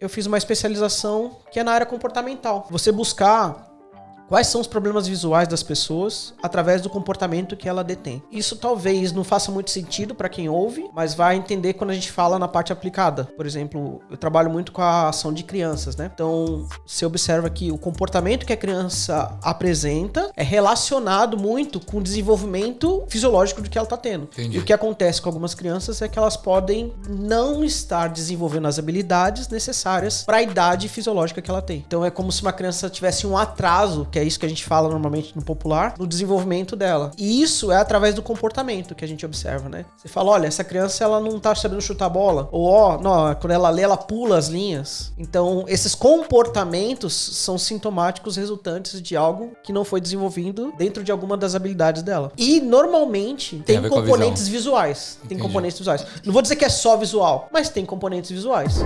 eu fiz uma especialização que é na área comportamental. Você buscar quais são os problemas visuais das pessoas através do comportamento que ela detém. Isso talvez não faça muito sentido para quem ouve, mas vai entender quando a gente fala na parte aplicada. Por exemplo, eu trabalho muito com a ação de crianças, né? Então, você observa que o comportamento que a criança apresenta é relacionado muito com o desenvolvimento fisiológico do que ela está tendo. Entendi. E o que acontece com algumas crianças é que elas podem não estar desenvolvendo as habilidades necessárias para a idade fisiológica que ela tem. Então, é como se uma criança tivesse um atraso, que é isso que a gente fala normalmente no popular, no desenvolvimento dela. E isso é através do comportamento que a gente observa, né? Você fala, olha, essa criança ela não tá sabendo chutar a bola. Ou, não, quando ela lê, ela pula as linhas. Então, esses comportamentos são sintomáticos resultantes de algo que não foi desenvolvido dentro de alguma das habilidades dela. E, normalmente, tem componentes visuais. Tem Entendi. componentes visuais. Não vou dizer que é só visual, mas tem componentes visuais.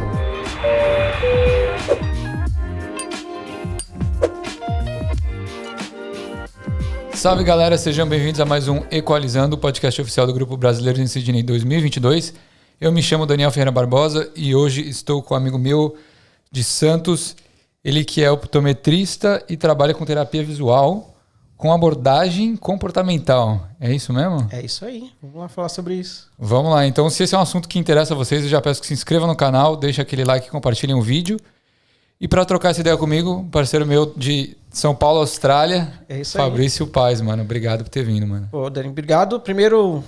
Salve galera, sejam bem-vindos a mais um Equalizando, o podcast oficial do Grupo Brasileiro em Sydney 2022. Eu me chamo Daniel Ferreira Barbosa e hoje estou com um amigo meu de Santos, ele que é optometrista e trabalha com terapia visual com abordagem comportamental. É isso mesmo? É isso aí, vamos lá falar sobre isso. Vamos lá, então se esse é um assunto que interessa a vocês, eu já peço que se inscrevam no canal, deixem aquele like e compartilhem o vídeo. E para trocar essa ideia comigo, um parceiro meu de São Paulo, Austrália, é isso aí. Fabrício Paes, mano. Obrigado por ter vindo, mano. Pô, Dani, obrigado. Primeiro,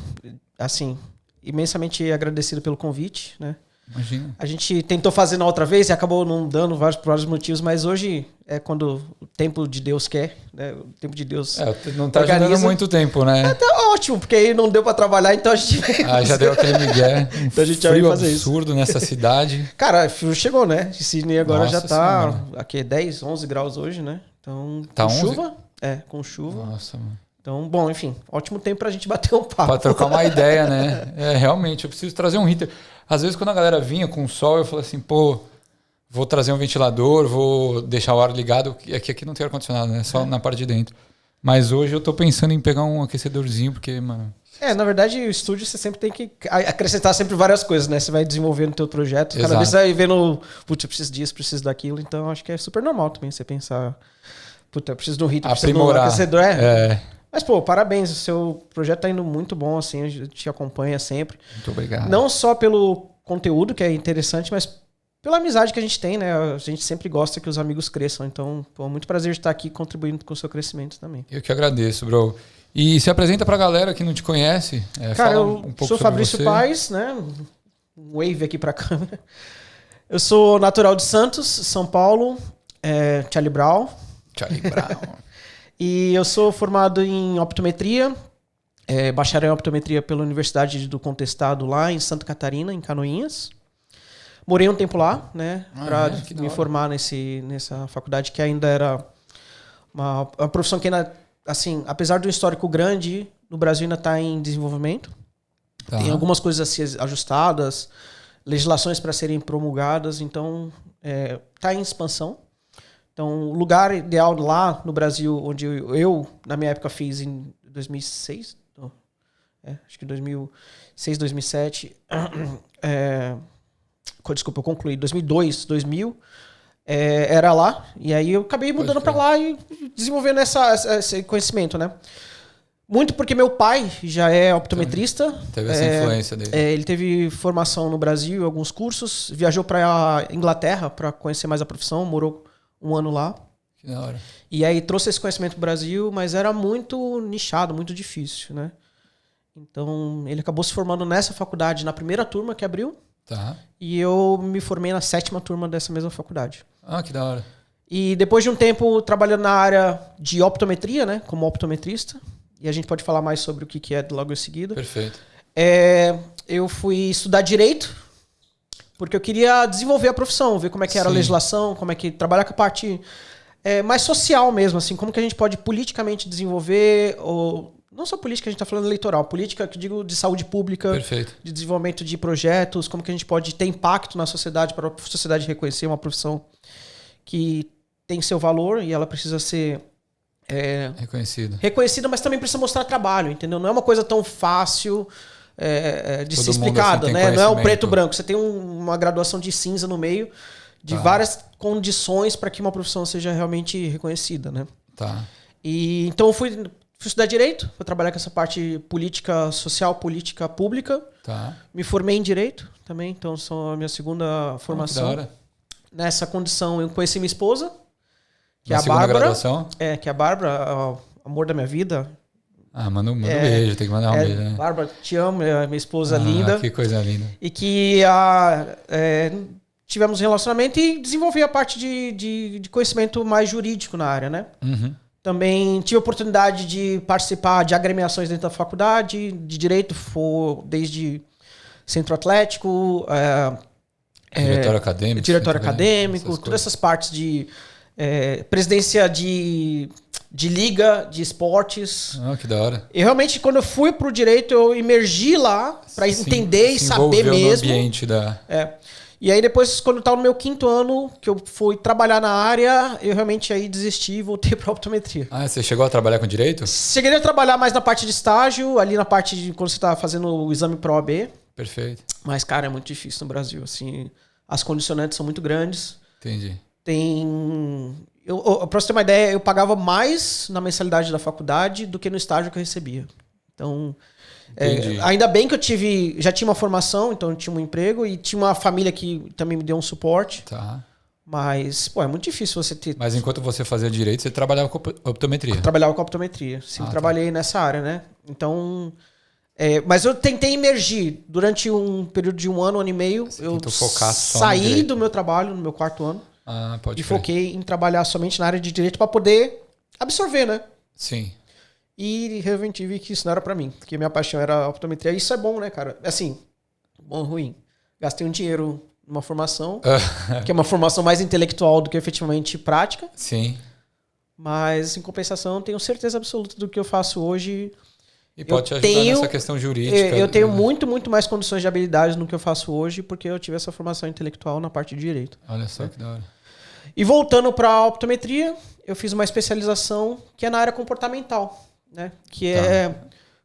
assim, imensamente agradecido pelo convite, né? Imagina. A gente tentou fazer na outra vez e acabou não dando por vários motivos, mas hoje é quando o tempo de Deus quer, né? O tempo de Deus não tá ajudando muito tempo, né? Tá ótimo, porque aí não deu pra trabalhar, então a gente veio já deu aquele migué. Então a gente já veio fazer absurdo isso. Nessa cidade. Cara, frio chegou, né? De Sydney agora já tá senhora. aqui 10, 11 graus hoje, né? Então, tá com 11? chuva. É, com chuva. Nossa, mano. Então, bom, enfim, ótimo tempo pra gente bater um papo. Pra trocar uma ideia, né? Realmente, eu preciso trazer um heater. Às vezes, quando a galera vinha com o sol, eu falo assim, pô, vou trazer um ventilador, vou deixar o ar ligado. Aqui não tem ar-condicionado, né? Só na parte de dentro. Mas hoje eu tô pensando em pegar um aquecedorzinho, porque, mano... Na verdade, o estúdio você sempre tem que acrescentar sempre várias coisas, né? Você vai desenvolvendo o teu projeto, cada vez você vai vendo, putz, eu preciso disso, preciso daquilo. Então, acho que é super normal também você pensar, putz, eu preciso de um heater, preciso de um aquecedor. Mas, pô, parabéns, o seu projeto tá indo muito bom, assim, a gente te acompanha sempre. Muito obrigado. Não só pelo conteúdo, que é interessante, mas pela amizade que a gente tem, né? A gente sempre gosta que os amigos cresçam. Então, pô, muito prazer de estar aqui contribuindo com o seu crescimento também. Eu que agradeço, bro. E se apresenta pra galera que não te conhece. Cara, fala um pouco sou sobre Fabrício você. Paes, né? Um wave aqui pra câmera. Eu sou natural de Santos, São Paulo, Charlie Brown. Charlie Brown. E eu sou formado em optometria, bacharel em optometria pela Universidade do Contestado lá em Santa Catarina, em Canoinhas. Morei um tempo lá, né, para me formar nessa faculdade que ainda era uma profissão que ainda, assim, apesar do histórico grande, no Brasil ainda está em desenvolvimento. Tá. Tem algumas coisas a ser ajustadas, legislações para serem promulgadas, então está em expansão. Então, o lugar ideal lá no Brasil, onde eu na minha época, fiz em 2006, acho que 2006, 2007, desculpa, eu concluí, 2002, 2000, era lá, e aí eu acabei mudando para lá e desenvolvendo esse conhecimento, né? Muito porque meu pai já é optometrista. Teve essa influência dele. Ele teve formação no Brasil, alguns cursos, viajou para Inglaterra para conhecer mais a profissão, morou um ano lá. Que da hora. E aí trouxe esse conhecimento pro Brasil, mas era muito nichado, muito difícil, né? Então, ele acabou se formando nessa faculdade, na primeira turma que abriu. Tá. E eu me formei na 7ª turma dessa mesma faculdade. Ah, que da hora. E depois de um tempo trabalhando na área de optometria, né? Como optometrista. E a gente pode falar mais sobre o que é logo em seguida. Perfeito. Eu fui estudar Direito, porque eu queria desenvolver a profissão, ver como é que era a legislação, como é que trabalhar com a parte mais social mesmo, assim, como que a gente pode politicamente desenvolver, ou não só política, a gente está falando eleitoral, política que digo de saúde pública, perfeito, de desenvolvimento de projetos, como que a gente pode ter impacto na sociedade para a sociedade reconhecer uma profissão que tem seu valor e ela precisa ser reconhecida, mas também precisa mostrar trabalho, entendeu? Não é uma coisa tão fácil de ser explicada, né? Não é o preto e branco. Você tem uma graduação de cinza no meio, de várias condições para que uma profissão seja realmente reconhecida, né? Tá. E então eu fui estudar Direito, fui trabalhar com essa parte política social, política pública. Tá. Me formei em Direito também, então sou a minha segunda formação. Que da hora. Nessa condição eu conheci minha esposa, que é a segunda Bárbara. Graduação? Que é a Bárbara, o amor da minha vida. Manda um beijo, tem que mandar um beijo, né? Bárbara, te amo, é minha esposa linda. Que coisa linda. E que tivemos um relacionamento e desenvolvi a parte de conhecimento mais jurídico na área, né? Uhum. Também tive a oportunidade de participar de agremiações dentro da faculdade, de Direito, desde Centro Atlético, Diretório Acadêmico, todas essas partes de presidência de liga, de esportes. Que da hora. E realmente, quando eu fui pro Direito, eu imergi lá para entender e saber mesmo. No ambiente da... E aí depois, quando eu estava no meu 5º ano, que eu fui trabalhar na área, eu realmente aí desisti e voltei para optometria. Você chegou a trabalhar com Direito? Cheguei a trabalhar mais na parte de estágio, ali na parte de quando você está fazendo o exame Pro-AB. Perfeito. Mas, cara, é muito difícil no Brasil, assim, as condicionantes são muito grandes. Entendi. Pra você ter uma ideia, eu pagava mais na mensalidade da faculdade do que no estágio que eu recebia. Então, ainda bem que eu já tinha uma formação, então eu tinha um emprego e tinha uma família que também me deu um suporte. Tá. Mas, é muito difícil você ter... Mas enquanto você fazia Direito, você trabalhava com optometria? Eu trabalhava com optometria. Sempre trabalhei nessa área, né? Então... mas eu tentei emergir durante um período de 1 ano, 1 ano e meio. Eu saí do meu trabalho no meu 4º ano e foquei em trabalhar somente na área de Direito para poder absorver, né? Sim. E realmente vi que isso não era para mim, porque minha paixão era a optometria. Isso é bom, né, cara? Assim, bom ou ruim. Gastei um dinheiro numa formação, que é uma formação mais intelectual do que efetivamente prática. Sim. Mas, em compensação, tenho certeza absoluta do que eu faço hoje. E pode te ajudar nessa questão jurídica. Eu tenho muito, muito mais condições de habilidade no que eu faço hoje, porque eu tive essa formação intelectual na parte de Direito. Olha só que da hora. E voltando para a optometria, eu fiz uma especialização que é na área comportamental, né? Que é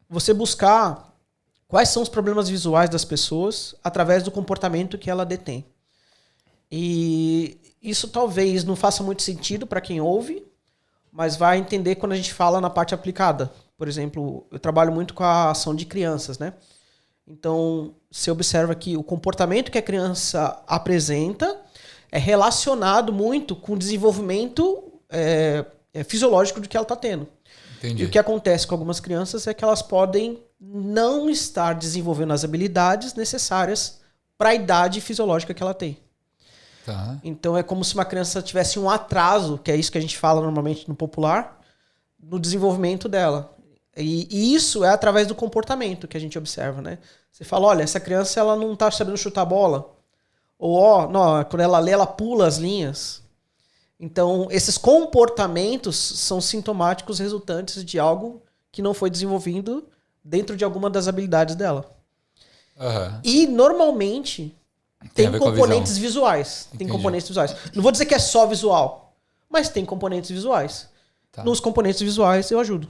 você buscar quais são os problemas visuais das pessoas através do comportamento que ela detém. E isso talvez não faça muito sentido para quem ouve, mas vai entender quando a gente fala na parte aplicada. Por exemplo, eu trabalho muito com a ação de crianças, né? Então, você observa que o comportamento que a criança apresenta é relacionado muito com o desenvolvimento fisiológico do que ela está tendo. Entendi. E o que acontece com algumas crianças é que elas podem não estar desenvolvendo as habilidades necessárias para a idade fisiológica que ela tem. Tá. Então, é como se uma criança tivesse um atraso, que é isso que a gente fala normalmente no popular, no desenvolvimento dela. E isso é através do comportamento que a gente observa, né? Você fala, olha, essa criança ela não está sabendo chutar a bola. Ou, quando ela lê, ela pula as linhas. Então, esses comportamentos são sintomáticos resultantes de algo que não foi desenvolvido dentro de alguma das habilidades dela. Uhum. E, normalmente, tem componentes visuais. Tem componentes visuais. Não vou dizer que é só visual, mas tem componentes visuais. Tá. Nos componentes visuais eu ajudo.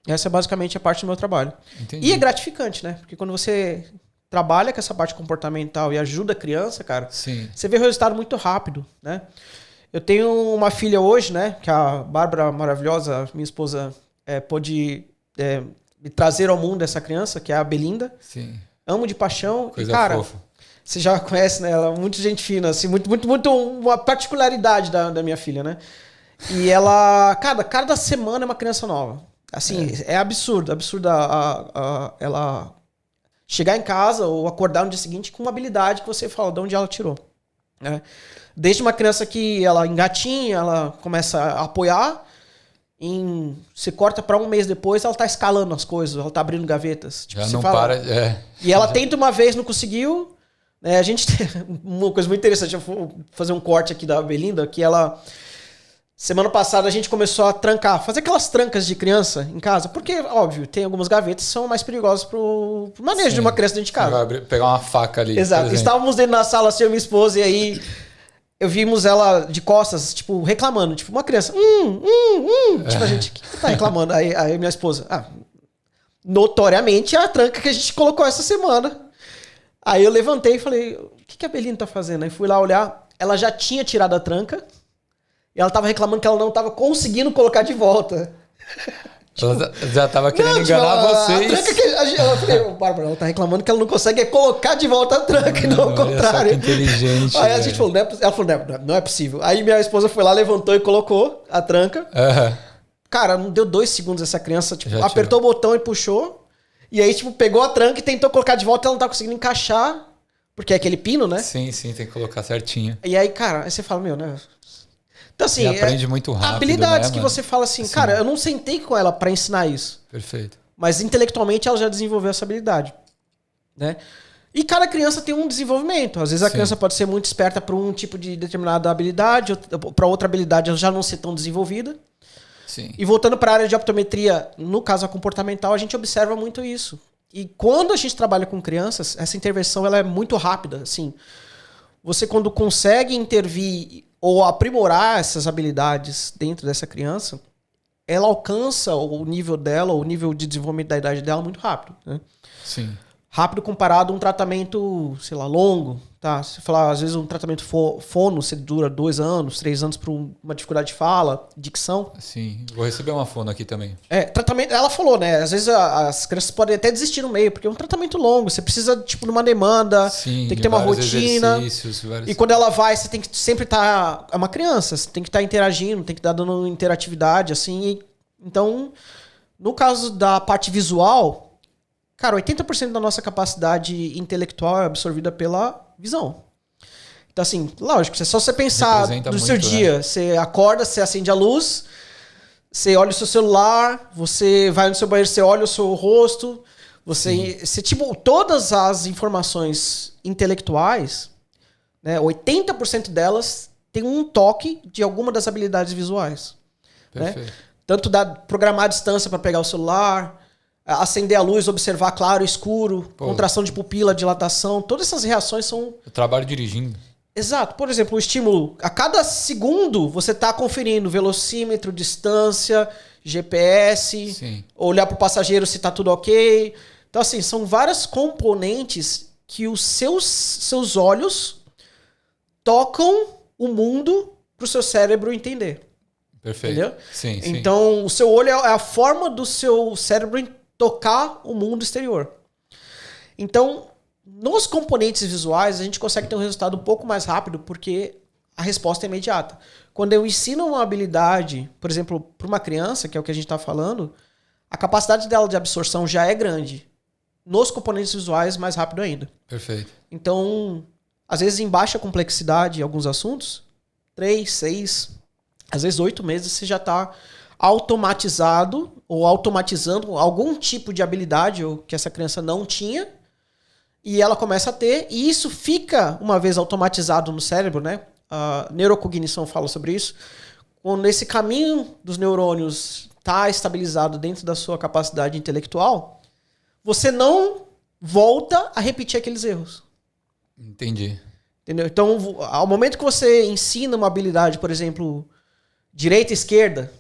Essa é basicamente a parte do meu trabalho. Entendi. E é gratificante, né? Porque quando você trabalha com essa parte comportamental e ajuda a criança, cara, sim, você vê o resultado muito rápido, né? Eu tenho uma filha hoje, né? Que a Bárbara, maravilhosa, minha esposa, pôde me trazer ao mundo essa criança, que é a Belinda. Sim. Amo de paixão. Coisa e, cara, fofa. Você já conhece, né? Ela é muito gente fina, assim, muito uma particularidade da minha filha, né? E ela, cada semana é uma criança nova. Assim, é absurdo ela chegar em casa ou acordar no dia seguinte com uma habilidade que você fala de onde ela tirou. Né? Desde uma criança que ela engatinha, ela começa a apoiar, você corta para 1 mês depois, ela tá escalando as coisas, ela tá abrindo gavetas. Tipo, já não fala, para. E ela tenta uma vez, não conseguiu. Né? A gente tem uma coisa muito interessante, eu vou fazer um corte aqui da Belinda, que ela... Semana passada a gente começou a fazer aquelas trancas de criança em casa, porque, óbvio, tem algumas gavetas que são mais perigosas pro manejo de uma criança dentro de casa. Vai pegar uma faca ali. Exato. Estávamos dentro da sala, assim, eu e minha esposa, e aí eu vimos ela de costas, tipo, reclamando, tipo, uma criança. Tipo, a gente, o que tá reclamando? Aí minha esposa, notoriamente é a tranca que a gente colocou essa semana. Aí eu levantei e falei, o que a Belinda tá fazendo? Aí fui lá olhar. ela já tinha tirado a tranca e ela tava reclamando que ela não tava conseguindo colocar de volta. Ela já tava querendo enganar vocês. A tranca que ela falei, Bárbara, ela tá reclamando que ela não consegue colocar de volta a tranca, e não o contrário. Olha só que inteligente. Aí a gente falou, ela falou, não é possível. Aí minha esposa foi lá, levantou e colocou a tranca. Cara, não deu 2 segundos essa criança, tipo, apertou o botão e puxou. E aí, tipo, pegou a tranca e tentou colocar de volta, ela não tá conseguindo encaixar. Porque é aquele pino, né? Sim, tem que colocar certinho. E aí, cara, aí você fala, meu, né? Então, assim, e aprende muito rápido, habilidades, né, que mano? você fala assim, cara, eu não sentei com ela pra ensinar isso. Perfeito. Mas intelectualmente ela já desenvolveu essa habilidade, né? E cada criança tem um desenvolvimento. Às vezes a criança pode ser muito esperta para um tipo de determinada habilidade, para outra habilidade ela já não ser tão desenvolvida. Sim. E voltando para a área de optometria, no caso a comportamental, a gente observa muito isso. E quando a gente trabalha com crianças, essa intervenção ela é muito rápida, assim. Você quando consegue intervir ou aprimorar essas habilidades dentro dessa criança, ela alcança o nível dela, o nível de desenvolvimento da idade dela muito rápido, né? Sim. Rápido comparado a um tratamento, sei lá, longo, tá? Se falar, às vezes um tratamento fono, você dura 2 anos, 3 anos para uma dificuldade de fala, dicção. Sim, vou receber uma fono aqui também. Tratamento, ela falou, né? Às vezes as crianças podem até desistir no meio, porque é um tratamento longo, você precisa, tipo, de uma demanda, tem que ter uma rotina. E quando ela vai, você tem que sempre estar... É uma criança, você tem que estar interagindo, tem que estar dando interatividade, assim. Então, no caso da parte visual... Cara, 80% da nossa capacidade intelectual é absorvida pela visão. Então, assim, lógico, é só você pensar no seu dia. Né? Você acorda, você acende a luz, você olha o seu celular, você vai no seu banheiro, você olha o seu rosto. Você tipo, todas as informações intelectuais, né, 80% delas tem um toque de alguma das habilidades visuais. Perfeito. Né? Tanto programar a distância para pegar o celular... acender a luz, observar claro, escuro, contração de pupila, dilatação, todas essas reações são... Eu trabalho dirigindo. Exato. Por exemplo, o estímulo, a cada segundo você está conferindo velocímetro, distância, GPS, olhar para o passageiro se está tudo ok. Então, assim, são vários componentes que os seus olhos tocam o mundo para o seu cérebro entender. Perfeito. Entendeu? Sim. Então, o seu olho é a forma do seu cérebro tocar o mundo exterior. Então, nos componentes visuais, a gente consegue ter um resultado um pouco mais rápido, porque a resposta é imediata. Quando eu ensino uma habilidade, por exemplo, para uma criança, que é o que a gente está falando, a capacidade dela de absorção já é grande. Nos componentes visuais, mais rápido ainda. Perfeito. Então, às vezes em baixa complexidade, alguns assuntos, 3, 6, às vezes 8 meses, você já está automatizado ou automatizando algum tipo de habilidade que essa criança não tinha e ela começa a ter, e isso fica, uma vez automatizado no cérebro, né? A neurocognição fala sobre isso. Quando esse caminho dos neurônios está estabilizado dentro da sua capacidade intelectual, você não volta a repetir aqueles erros. Entendi. Entendeu? Então, ao momento que você ensina uma habilidade, por exemplo, direita e esquerda,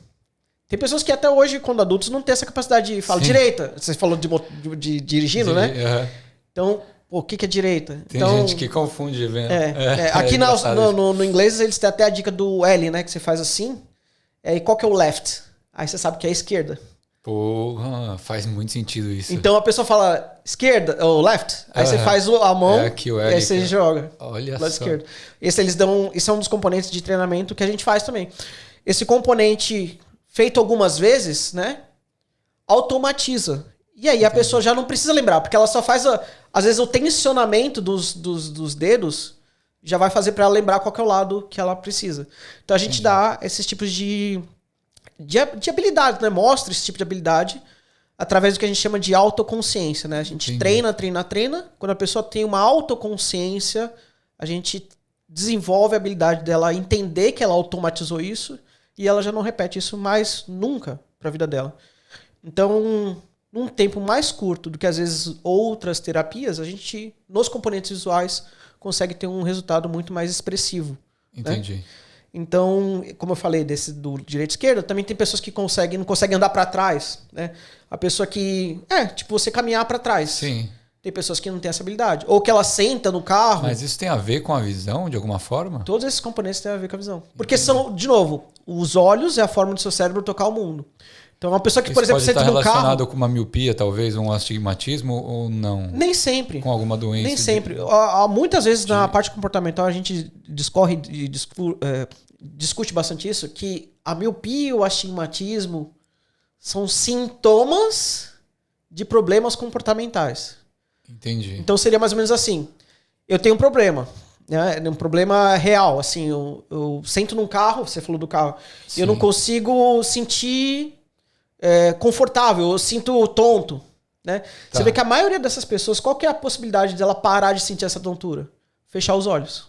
tem pessoas que até hoje, quando adultos, não têm essa capacidade de falar direita. Você falou de dirigindo, né? Então, o que é direita? Tem então, gente que confunde vendo. Aqui no inglês, eles têm até a dica do L, né? Que você faz assim. E qual que é o left? Aí você sabe que é a esquerda. Porra, faz muito sentido isso. Então a pessoa fala esquerda, ou left. Aí você faz a mão aqui o L, e aí você joga. Olha lado só. esquerdo. Esse é um dos componentes de treinamento que a gente faz também. Esse componente... feito algumas vezes, né? Automatiza. E aí a pessoa já não precisa lembrar, porque ela só faz, às vezes, o tensionamento dos dedos já vai fazer para ela lembrar qual que é o lado que ela precisa. Então a gente dá esses tipos de habilidade, né? Mostra esse tipo de habilidade através do que a gente chama de autoconsciência, né? A gente treina. Quando a pessoa tem uma autoconsciência, a gente desenvolve a habilidade dela entender que ela automatizou isso e ela já não repete isso mais nunca para a vida dela. Então, num tempo mais curto do que, às vezes, outras terapias, a gente, nos componentes visuais, consegue ter um resultado muito mais expressivo. Entendi. Né? Então, como eu falei do direito e esquerda, também tem pessoas que não conseguem andar para trás. Né? A pessoa que... tipo, você caminhar para trás. Sim. Tem pessoas que não têm essa habilidade. Ou que ela senta no carro. Mas isso tem a ver com a visão, de alguma forma? Todos esses componentes têm a ver com a visão. Porque são, de novo, os olhos é a forma do seu cérebro tocar o mundo. Então, uma pessoa que, por exemplo, senta no carro... pode estar relacionado com uma miopia, talvez, um astigmatismo, ou não? Nem sempre. Com alguma doença? Nem sempre. Muitas vezes, na parte comportamental, a gente discorre e discute bastante isso, que a miopia e o astigmatismo são sintomas de problemas comportamentais. Entendi. Então seria mais ou menos assim. Eu tenho um problema, né? Um problema real. Assim, eu sento num carro, você falou do carro, Sim. eu não consigo sentir confortável, eu sinto tonto. Né? Você vê que a maioria dessas pessoas, qual que é a possibilidade dela parar de sentir essa tontura? Fechar os olhos.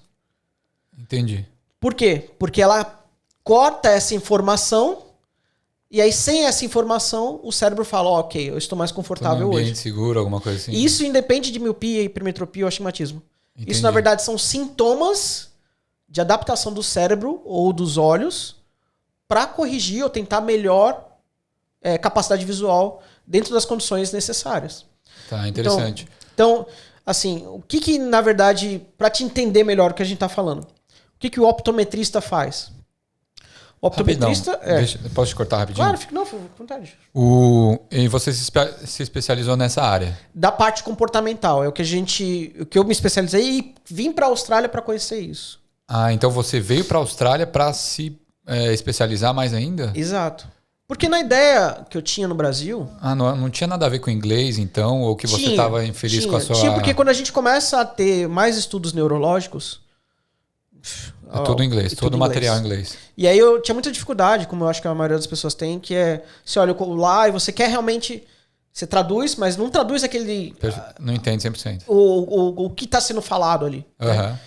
Entendi. Por quê? Porque ela corta essa informação. E aí, sem essa informação, o cérebro fala, ok, eu estou mais confortável Tô num ambiente hoje. seguro, alguma coisa assim. Isso independe de miopia, hipermetropia ou astigmatismo. Entendi. Isso, na verdade, são sintomas de adaptação do cérebro ou dos olhos para corrigir ou tentar melhor capacidade visual dentro das condições necessárias. Tá, interessante. Então assim, o que na verdade, para te entender melhor o que a gente está falando, o que o optometrista faz? O optometrista... Posso te cortar rapidinho? Claro, fica com vontade. E você se especializou nessa área? Da parte comportamental. É o que eu me especializei e vim para a Austrália para conhecer isso. Ah, então você veio para a Austrália para se especializar mais ainda? Exato. Porque na ideia que eu tinha no Brasil... Ah, não tinha nada a ver com inglês, então? Ou que você estava infeliz com a sua... Tinha, porque quando a gente começa a ter mais estudos neurológicos... É tudo em inglês, todo material em inglês. E aí eu tinha muita dificuldade, como eu acho que a maioria das pessoas tem, que é... Você olha lá e você quer realmente... Você traduz, mas não traduz aquele... Não entende 100%. O que está sendo falado ali. Uhum. Né?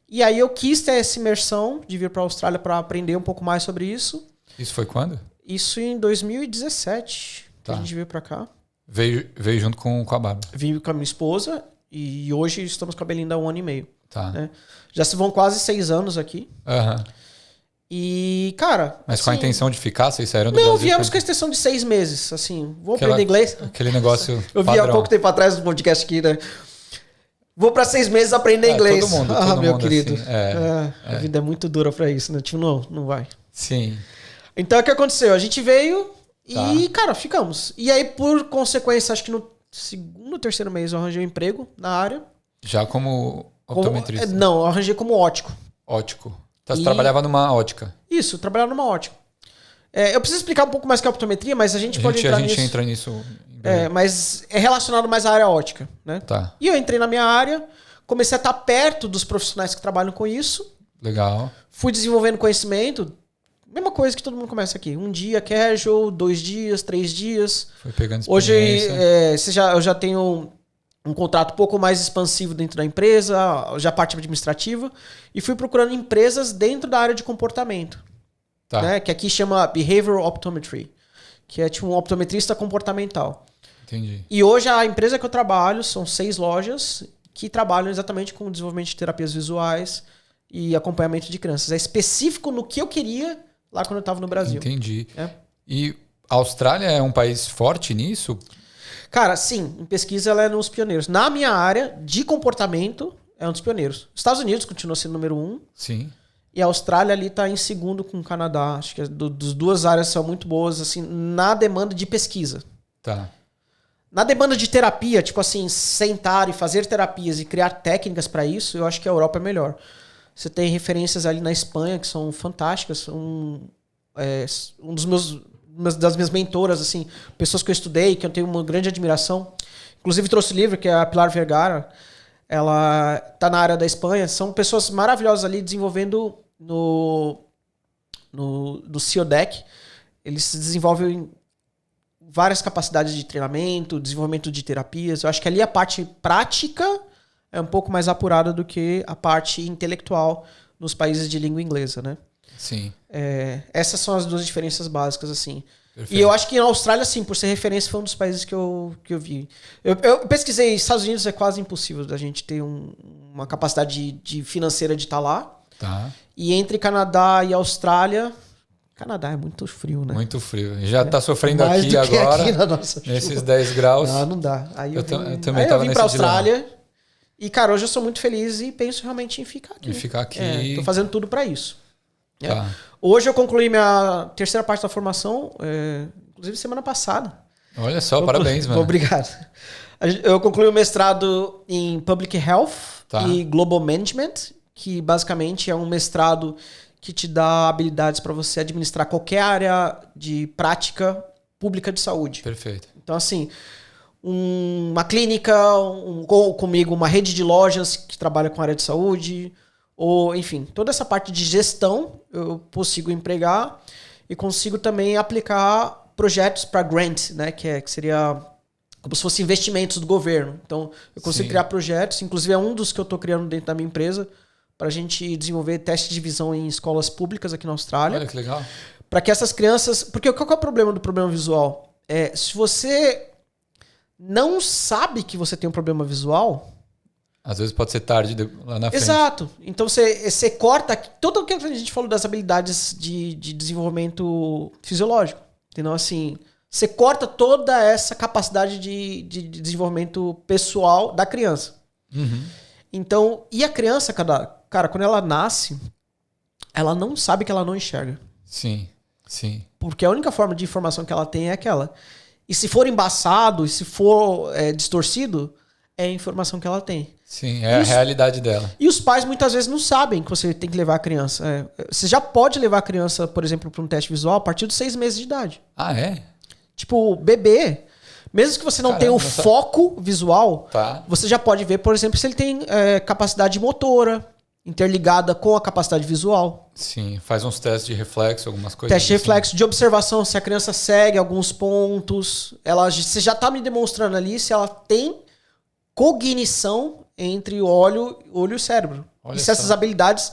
E aí eu quis ter essa imersão de vir para a Austrália para aprender um pouco mais sobre isso. Isso foi quando? Isso em 2017, que a gente veio para cá. Veio junto com a Bárbara. Vim com a minha esposa e hoje estamos com a Belinda há 1 ano e meio. Tá. Né? Já se vão quase 6 anos aqui. Uhum. E, cara... Mas assim, com a intenção de ficar, vocês saíram do Brasil? Não, viemos com a extensão de 6 meses, assim. Vou aprender inglês. Aquele negócio Eu vi padrão. há pouco tempo atrás no podcast aqui, né? Vou para 6 meses aprender inglês. Todo mundo, meu querido. Assim, A vida é muito dura para isso, né? Tipo, não vai. Sim. Então, o que aconteceu? A gente veio e, cara, ficamos. E aí, por consequência, acho que no 2º ou 3º mês eu arranjei um emprego na área. Já como optometrista? Não, eu arranjei como ótico. Ótico. Então você trabalhava numa ótica? Isso, eu trabalhava numa ótica. Eu preciso explicar um pouco mais o que é optometria, mas a gente pode entrar nisso. A gente entra nisso. Mas é relacionado mais à área ótica, né? Tá. E eu entrei na minha área, comecei a estar perto dos profissionais que trabalham com isso. Legal. Fui desenvolvendo conhecimento. Mesma coisa que todo mundo começa aqui. 1 dia casual, 2 dias, 3 dias. Foi pegando experiência. Hoje eu já tenho um contrato um pouco mais expansivo dentro da empresa, já parte administrativa. E fui procurando empresas dentro da área de comportamento. Tá. Né? Que aqui chama Behavioral Optometry. Que é tipo um optometrista comportamental. Entendi. E hoje a empresa que eu trabalho são 6 lojas que trabalham exatamente com o desenvolvimento de terapias visuais e acompanhamento de crianças. É específico no que eu queria lá quando eu estava no Brasil. Entendi. E a Austrália é um país forte nisso? Cara, sim. Em pesquisa ela é um dos pioneiros. Na minha área de comportamento, é um dos pioneiros. Estados Unidos continua sendo número 1. Sim. E a Austrália ali está em 2º com o Canadá. Acho que as duas áreas são muito boas assim, na demanda de pesquisa. Tá. Na demanda de terapia, tipo assim, sentar e fazer terapias e criar técnicas para isso, eu acho que a Europa é melhor. Você tem referências ali na Espanha que são fantásticas. Das minhas mentoras, assim, pessoas que eu estudei, que eu tenho uma grande admiração. Inclusive trouxe o livro, que é a Pilar Vergara. Ela está na área da Espanha. São pessoas maravilhosas ali desenvolvendo no CIODEC. Eles desenvolvem várias capacidades de treinamento, desenvolvimento de terapias. Eu acho que ali a parte prática é um pouco mais apurada do que a parte intelectual nos países de língua inglesa, né? Sim. Essas são as 2 diferenças básicas, assim. Perfeito. E eu acho que na Austrália, sim, por ser referência, foi um dos países que eu vi. Eu pesquisei, Estados Unidos é quase impossível da gente ter uma capacidade de financeira de estar lá. Tá. E entre Canadá e Austrália, Canadá é muito frio, né? Muito frio. Já tá sofrendo Mais aqui do que agora, aqui na nossa nesses chuva. 10 graus. Não dá. Aí eu também tava vim pra nesse dilema. Austrália e, cara, hoje eu sou muito feliz e penso realmente em ficar aqui. E ficar aqui. Tô fazendo tudo pra isso. Tá. Hoje eu concluí minha terceira parte da formação, inclusive semana passada. Olha só, parabéns, mano. Obrigado. Eu concluí o mestrado em Public Health e Global Management, que basicamente é um mestrado que te dá habilidades para você administrar qualquer área de prática pública de saúde. Perfeito. Então, assim, uma clínica, comigo, uma rede de lojas que trabalha com área de saúde, ou, enfim, toda essa parte de gestão eu consigo empregar e consigo também aplicar projetos para grant, né, que seria como se fossem investimentos do governo. Então, eu consigo criar projetos, inclusive é um dos que eu estou criando dentro da minha empresa, para a gente desenvolver testes de visão em escolas públicas aqui na Austrália. Olha que legal. Para que essas crianças... Porque qual que é o problema do problema visual? Se você não sabe que você tem um problema visual... Às vezes pode ser tarde lá na frente. Exato. Então você corta tudo o que a gente falou das habilidades de desenvolvimento fisiológico. Então, assim, você corta toda essa capacidade de desenvolvimento pessoal da criança. Uhum. Então, e a criança, cara, quando ela nasce, ela não sabe que ela não enxerga. Sim, sim. Porque a única forma de informação que ela tem é aquela. E se for embaçado, e se for distorcido, é a informação que ela tem. Sim, é a realidade dela. E os pais muitas vezes não sabem que você tem que levar a criança. Você já pode levar a criança, por exemplo, para um teste visual a partir dos 6 meses de idade. Ah, é? Tipo, bebê, mesmo que você não tenha o foco visual, você já pode ver, por exemplo, se ele tem capacidade motora interligada com a capacidade visual. Sim, faz uns testes de reflexo, algumas coisas. Teste de reflexo, de observação, se a criança segue alguns pontos. Você já está me demonstrando ali se ela tem cognição entre o olho e o cérebro. Olha e se só. essas habilidades,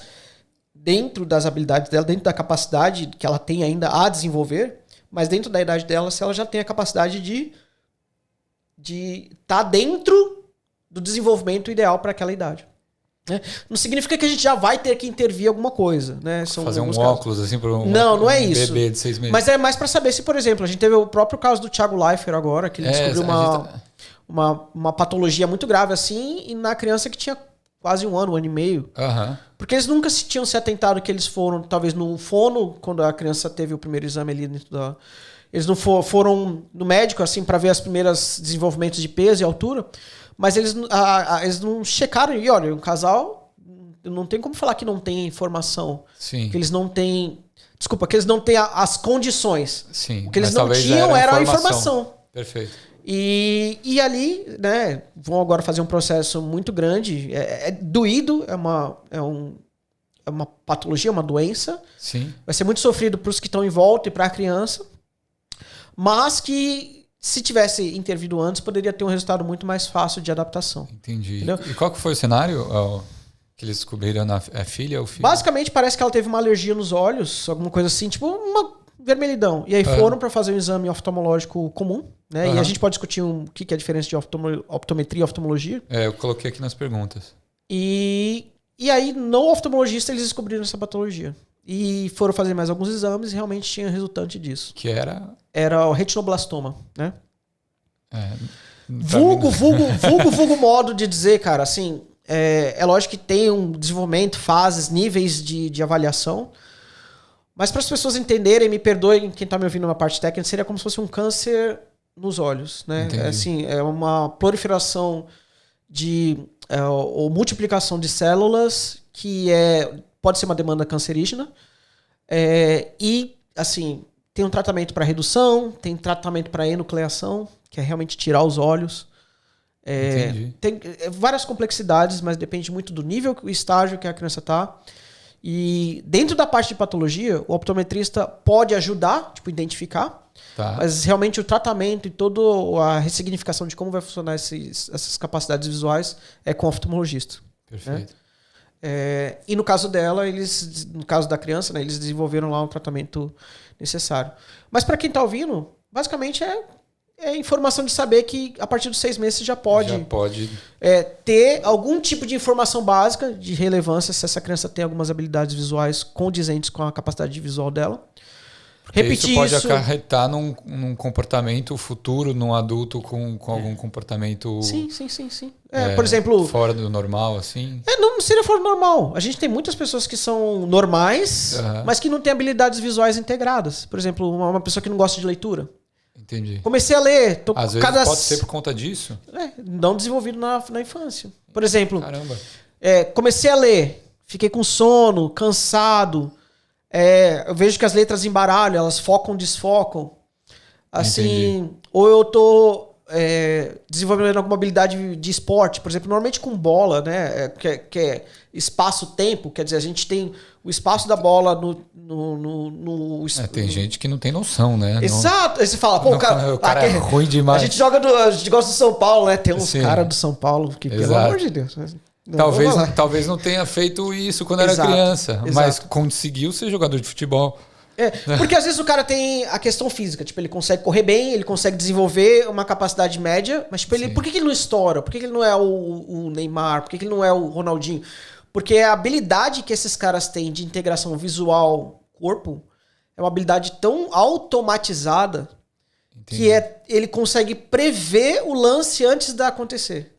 dentro das habilidades dela, dentro da capacidade que ela tem ainda a desenvolver, mas dentro da idade dela, se ela já tem a capacidade de estar dentro do desenvolvimento ideal para aquela idade. Né? Não significa que a gente já vai ter que intervir alguma coisa. Né? Fazer um óculos assim para não é isso. Bebê de 6 meses. Mas é mais para saber se, por exemplo, a gente teve o próprio caso do Thiago Leifert agora, que ele descobriu uma patologia muito grave assim, e na criança que tinha quase um ano e meio. Uhum. Porque eles nunca tinham se atentado que eles foram, talvez no fono, quando a criança teve o primeiro exame ali dentro da... Eles não foram no médico, assim, para ver os primeiros desenvolvimentos de peso e altura, mas eles não checaram. E olha, um casal não tem como falar que não tem informação. Sim. Que eles não têm... Desculpa, que eles não têm as condições. Sim. O que eles não tinham era a informação. Perfeito. E ali, né, vão agora fazer um processo muito grande. É doído, é uma patologia, uma doença. Sim. Vai ser muito sofrido para os que estão em volta e para a criança. Mas que, se tivesse intervido antes, poderia ter um resultado muito mais fácil de adaptação. Entendi. Entendeu? E qual que foi o cenário que eles descobriram na filha ou filho? Basicamente, parece que ela teve uma alergia nos olhos, alguma coisa assim, tipo uma vermelhidão. E aí foram para fazer um exame oftalmológico comum. Né? E a gente pode discutir o que é a diferença de optometria e oftalmologia. Eu coloquei aqui nas perguntas. E aí, no oftalmologista, eles descobriram essa patologia. E foram fazer mais alguns exames e realmente tinha resultante disso. Que era? Era o retinoblastoma, né? Vulgo modo de dizer, cara, assim, é lógico que tem um desenvolvimento, fases, níveis de avaliação. Mas para as pessoas entenderem, me perdoem quem está me ouvindo na parte técnica, seria como se fosse um câncer nos olhos, né? É uma proliferação ou multiplicação de células que pode ser uma demanda cancerígena. E, assim, tem um tratamento para redução, tem tratamento para enucleação, que é realmente tirar os olhos. Tem várias complexidades, mas depende muito do nível, o estágio que a criança está. E dentro da parte de patologia, o optometrista pode ajudar, tipo, identificar. Tá. Mas realmente o tratamento e toda a ressignificação de como vai funcionar essas capacidades visuais é com o oftalmologista. Perfeito. Né? E no caso dela, no caso da criança, né, eles desenvolveram lá um tratamento necessário. Mas para quem está ouvindo, basicamente é informação de saber que a partir dos 6 meses já pode ter algum tipo de informação básica de relevância se essa criança tem algumas habilidades visuais condizentes com a capacidade visual dela. Porque repetir isso pode isso. acarretar num comportamento futuro, num adulto com algum comportamento Sim. Por exemplo, fora do normal, assim. Não seria fora do normal. A gente tem muitas pessoas que são normais, mas que não têm habilidades visuais integradas. Por exemplo, uma pessoa que não gosta de leitura. Entendi. Comecei a ler. Às vezes pode ser por conta disso? Não desenvolvido na infância. Por exemplo, Caramba. Comecei a ler, fiquei com sono, cansado. Eu vejo que as letras embaralham, elas focam, desfocam. Assim, Entendi. ou eu tô desenvolvendo alguma habilidade de esporte, por exemplo, normalmente com bola, né? Que é espaço-tempo, quer dizer, a gente tem o espaço da bola no Tem gente que não tem noção, né? Exato. Aí você fala, pô, o cara é ruim demais. A gente gosta do São Paulo, né? Tem uns caras do São Paulo que, pelo amor de Deus. Talvez não tenha feito isso quando era criança, mas conseguiu ser jogador de futebol. Porque às vezes o cara tem a questão física, tipo, ele consegue correr bem, ele consegue desenvolver uma capacidade média, mas tipo, por que ele não estoura? Por que ele não é o Neymar? Por que ele não é o Ronaldinho? Porque a habilidade que esses caras têm de integração visual-corpo é uma habilidade tão automatizada que ele consegue prever o lance antes de acontecer.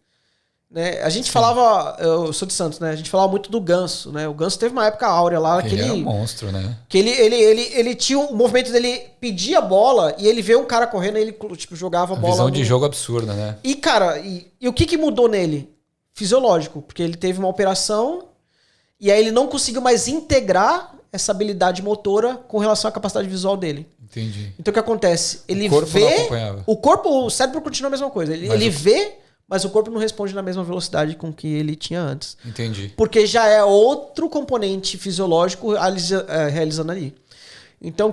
Né? A gente falava, eu sou de Santos, né? A gente falava muito do Ganso, né? O Ganso teve uma época áurea lá que ele era um monstro, né? Que ele tinha o movimento dele, pedia a bola e ele vê um cara correndo e ele tipo, jogava a bola. Visão de jogo absurda, né? E cara, e o que mudou nele? Fisiológico, porque ele teve uma operação e aí ele não conseguiu mais integrar essa habilidade motora com relação à capacidade visual dele. Entendi. Então o que acontece? Ele o corpo vê, não acompanhava. O cérebro continua a mesma coisa. Ele vê, mas o corpo não responde na mesma velocidade com que ele tinha antes. Entendi. Porque já é outro componente fisiológico realizando ali. Então,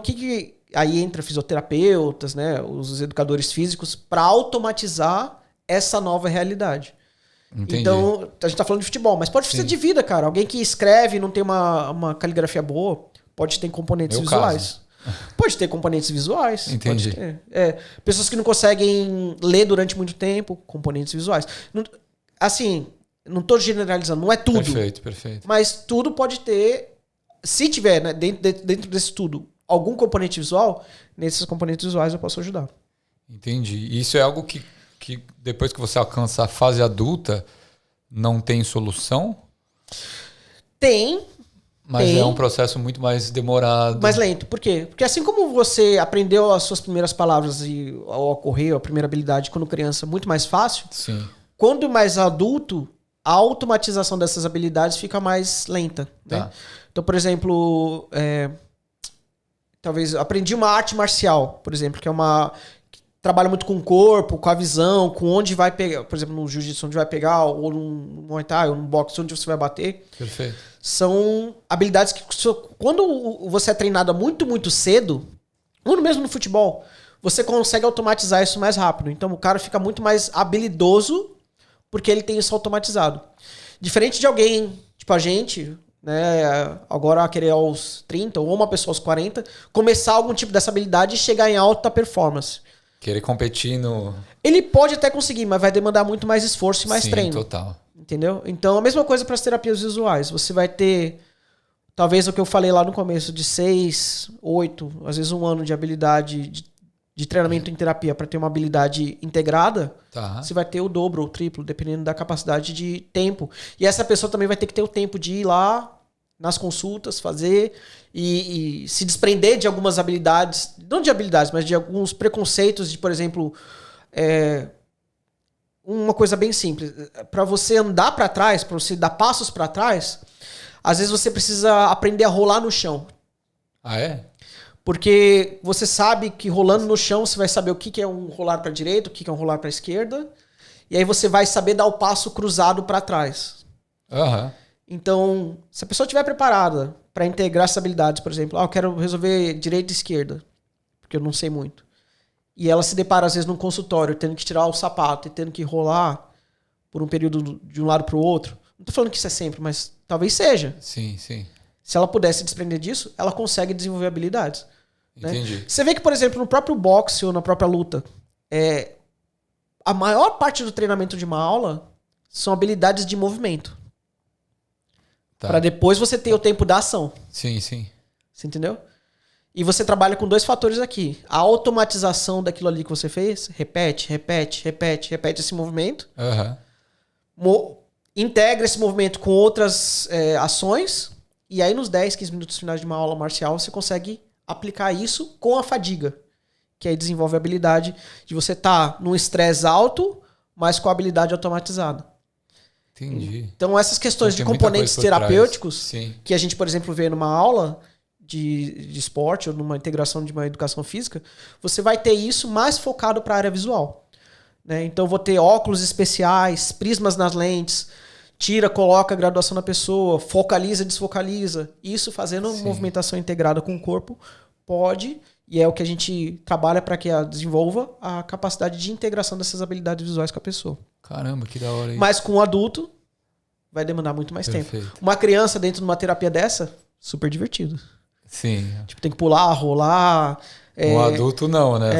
aí entra fisioterapeutas, né, os educadores físicos, para automatizar essa nova realidade. Entendi. Então, a gente tá falando de futebol, mas pode ser de vida, cara. Alguém que escreve e não tem uma caligrafia boa, pode ter componentes visuais. Pode ter componentes visuais. Entendi. Pessoas que não conseguem ler durante muito tempo, componentes visuais. Assim, não tô generalizando, não é tudo. Perfeito. Mas tudo pode ter, se tiver, né, dentro desse tudo, algum componente visual, nesses componentes visuais eu posso ajudar. Entendi. Isso é algo que depois que você alcança a fase adulta, não tem solução? Tem. Mas é um processo muito mais demorado. Mais lento. Por quê? Porque assim como você aprendeu as suas primeiras palavras e ao ocorrer a primeira habilidade quando criança muito mais fácil, sim. Quando mais adulto, a automatização dessas habilidades fica mais lenta. Né? Tá. Então, por exemplo, talvez aprendi uma arte marcial, por exemplo, que é uma... que trabalha muito com o corpo, com a visão, com onde vai pegar. Por exemplo, no jiu-jitsu, onde vai pegar, ou no Muay Thai, ou no boxe, onde você vai bater. Perfeito. São habilidades que, quando você é treinado muito, muito cedo, ou mesmo no futebol, você consegue automatizar isso mais rápido. Então o cara fica muito mais habilidoso porque ele tem isso automatizado. Diferente de alguém, tipo a gente, né, agora a querer aos 30, ou uma pessoa aos 40, começar algum tipo dessa habilidade e chegar em alta performance. Querer competir no... Ele pode até conseguir, mas vai demandar muito mais esforço e mais treino. Sim, total. Entendeu? Então, a mesma coisa para as terapias visuais. Você vai ter, talvez o que eu falei lá no começo, de 6, 8, às vezes 1 ano de habilidade de treinamento em terapia para ter uma habilidade integrada. Tá. Você vai ter o dobro ou o triplo, dependendo da capacidade de tempo. E essa pessoa também vai ter que ter o tempo de ir lá nas consultas, fazer e se desprender de algumas habilidades, não de habilidades, mas de alguns preconceitos de, por exemplo... uma coisa bem simples. Para você andar para trás, para você dar passos para trás, às vezes você precisa aprender a rolar no chão. Ah, é? Porque você sabe que rolando no chão você vai saber o que é um rolar para a direita, o que é um rolar para a esquerda, e aí você vai saber dar o passo cruzado para trás. Aham. Então, se a pessoa estiver preparada para integrar essas habilidades, por exemplo, eu quero resolver direita e esquerda, porque eu não sei muito. E ela se depara, às vezes, num consultório, tendo que tirar o sapato e tendo que rolar por um período de um lado para o outro. Não tô falando que isso é sempre, mas talvez seja. Sim, sim. Se ela pudesse desprender disso, ela consegue desenvolver habilidades. Entendi. Né? Você vê que, por exemplo, no próprio boxe ou na própria luta, a maior parte do treinamento de uma aula são habilidades de movimento. Tá. Para depois você ter o tempo da ação. Sim, sim. Você entendeu? E você trabalha com 2 fatores aqui. A automatização daquilo ali que você fez, repete esse movimento. Integra esse movimento com outras ações. E aí nos 10, 15 minutos finais de uma aula marcial, você consegue aplicar isso com a fadiga. Que aí desenvolve a habilidade de você estar num estresse alto, mas com a habilidade automatizada. Entendi. Então essas questões de componentes terapêuticos, que a gente, por exemplo, vê numa aula de esporte ou numa integração de uma educação física, você vai ter isso mais focado para a área visual. Né? Então eu vou ter óculos especiais, prismas nas lentes, tira, coloca a graduação na pessoa, focaliza, desfocaliza. Isso fazendo movimentação integrada com o corpo pode, e é o que a gente trabalha para que desenvolva a capacidade de integração dessas habilidades visuais com a pessoa. Caramba, que da hora isso. Mas com o adulto vai demandar muito mais tempo. Uma criança dentro de uma terapia dessa, super divertido. Sim. Tipo, tem que pular, rolar. Um adulto não, né?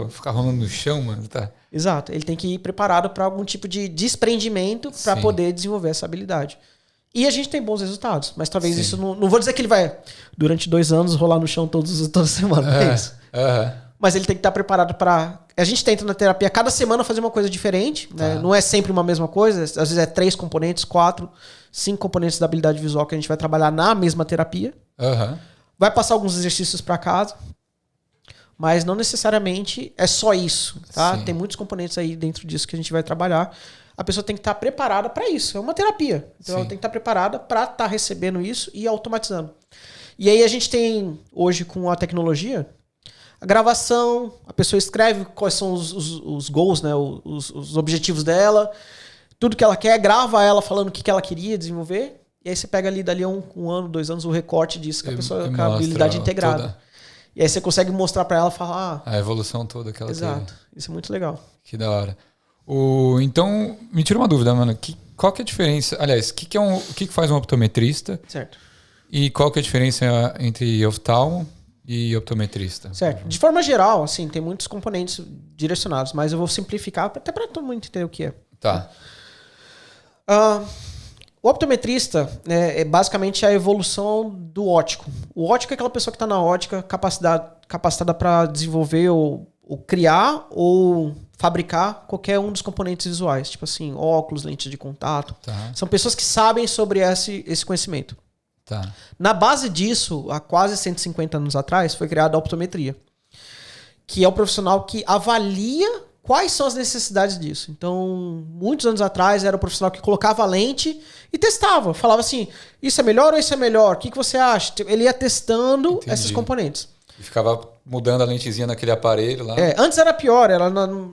Ficar rolando no chão, mano, tá. Exato. Ele tem que ir preparado para algum tipo de desprendimento para poder desenvolver essa habilidade. E a gente tem bons resultados. Mas talvez isso não vou dizer que ele vai, durante 2 anos, rolar no chão toda semana. É isso. Mas ele tem que estar preparado para... A gente tenta na terapia cada semana fazer uma coisa diferente. Né? Não é sempre uma mesma coisa. Às vezes é 3 componentes, 4, 5 componentes da habilidade visual que a gente vai trabalhar na mesma terapia. Vai passar alguns exercícios para casa. Mas não necessariamente é só isso. Tá? Tem muitos componentes aí dentro disso que a gente vai trabalhar. A pessoa tem que estar preparada para isso. É uma terapia. Então ela tem que estar preparada para estar recebendo isso e automatizando. E aí a gente tem, hoje com a tecnologia, a gravação, a pessoa escreve quais são os goals, né? os objetivos dela, tudo que ela quer, grava ela falando o que ela queria desenvolver, e aí você pega ali dali a um ano, 2 anos, o recorte disso, com a pessoa com a habilidade integrada. Toda. E aí você consegue mostrar para ela, falar... a evolução toda que ela teve. Exato. Isso é muito legal. Que da hora. Então, me tira uma dúvida, mano. Qual que é a diferença? Aliás, o que faz um optometrista? Certo. E qual que é a diferença entre oftalmo e optometrista? Certo. De forma geral, assim, tem muitos componentes direcionados, mas eu vou simplificar até para todo mundo entender o que é. Tá. O optometrista é basicamente a evolução do ótico. O ótico é aquela pessoa que está na ótica capacitada para desenvolver ou criar ou fabricar qualquer um dos componentes visuais. Tipo assim, óculos, lentes de contato. Tá. São pessoas que sabem sobre esse conhecimento. Tá. Na base disso, há quase 150 anos atrás, foi criada a optometria, que é o profissional que avalia quais são as necessidades disso. Então, muitos anos atrás, era o profissional que colocava a lente e testava. Falava assim, isso é melhor ou isso é melhor? O que você acha? Ele ia testando esses componentes. E ficava mudando a lentezinha naquele aparelho lá. Antes era pior, era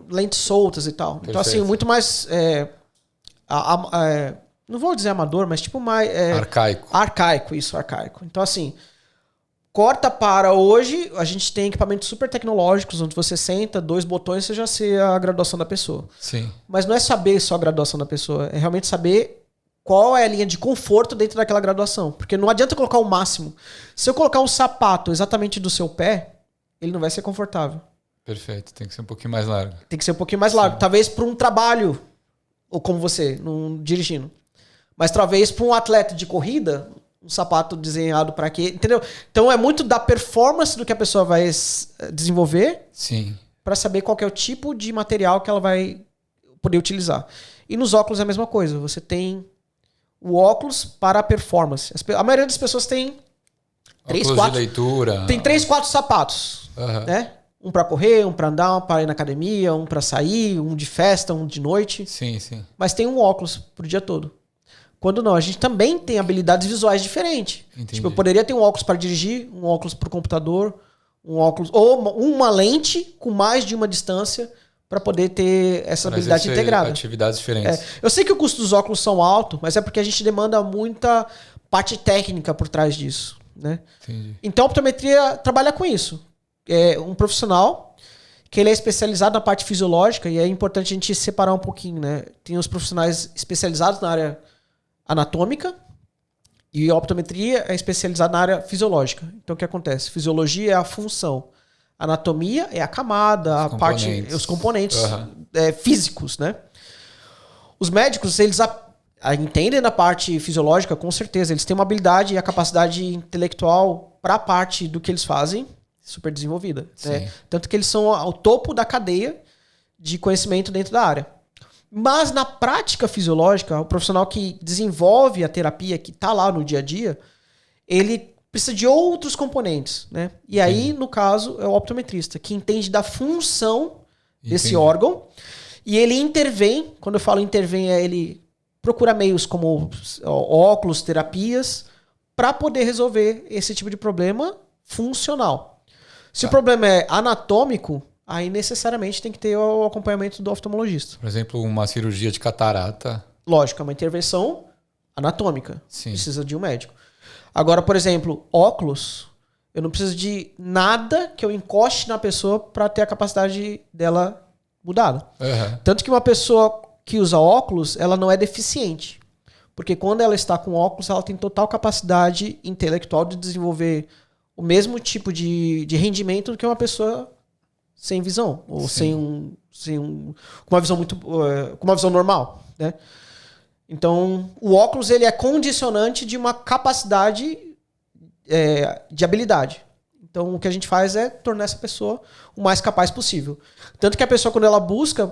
lentes soltas e tal. Perfeito. Então, assim, muito mais... não vou dizer amador, mas tipo mais... arcaico. Arcaico. Então, assim... Corta para hoje, a gente tem equipamentos super tecnológicos, onde você senta, 2 botões, você já sei a graduação da pessoa. Sim. Mas não é saber só a graduação da pessoa, é realmente saber qual é a linha de conforto dentro daquela graduação. Porque não adianta colocar o máximo. Se eu colocar um sapato exatamente do seu pé, ele não vai ser confortável. Perfeito, tem que ser um pouquinho mais largo. Tem que ser um pouquinho mais largo. Talvez para um trabalho, ou como você, dirigindo. Mas talvez para um atleta de corrida... um sapato desenhado para quê, entendeu? Então é muito da performance do que a pessoa vai desenvolver. Sim. Para saber qual que é o tipo de material que ela vai poder utilizar. E nos óculos é a mesma coisa. Você tem o óculos para a performance. A maioria das pessoas tem 3, 4 de leitura. Tem 3, 4 sapatos, né? Um para correr, um para andar, um para ir na academia, um para sair, um de festa, um de noite. Sim. Mas tem um óculos pro dia todo. Quando não, a gente também tem habilidades visuais diferentes. Entendi. Tipo, eu poderia ter um óculos para dirigir, um óculos para o computador, um óculos ou uma lente com mais de uma distância para poder ter essa habilidade integrada. Atividades diferentes. Eu sei que o custo dos óculos são alto, mas é porque a gente demanda muita parte técnica por trás disso, né? Entendi. Então a optometria trabalha com isso. É um profissional que ele é especializado na parte fisiológica, e é importante a gente separar um pouquinho, né? Tem os profissionais especializados na área anatômica e a optometria é especializada na área fisiológica. Então o que acontece? Fisiologia é a função, anatomia é a camada, os componentes físicos, né? Os médicos, eles entendem da parte fisiológica, com certeza, eles têm uma habilidade e a capacidade intelectual para a parte do que eles fazem, super desenvolvida. Né? Sim. Tanto que eles são ao topo da cadeia de conhecimento dentro da área. Mas na prática fisiológica, o profissional que desenvolve a terapia, que está lá no dia a dia, ele precisa de outros componentes. Né? E aí, no caso, é o optometrista, que entende da função desse órgão. E ele intervém, quando eu falo intervém, ele procura meios como óculos, terapias, para poder resolver esse tipo de problema funcional. Se o problema é anatômico, aí necessariamente tem que ter o acompanhamento do oftalmologista. Por exemplo, uma cirurgia de catarata. Lógico, é uma intervenção anatômica. Sim. Precisa de um médico. Agora, por exemplo, óculos, eu não preciso de nada que eu encoste na pessoa para ter a capacidade dela mudada. Uhum. Tanto que uma pessoa que usa óculos, ela não é deficiente. Porque quando ela está com óculos, ela tem total capacidade intelectual de desenvolver o mesmo tipo de rendimento do que uma pessoa sem visão. Ou com uma visão muito. Com uma visão normal. Né? Então, o óculos ele é condicionante de uma capacidade de habilidade. Então, o que a gente faz é tornar essa pessoa o mais capaz possível. Tanto que a pessoa, quando ela busca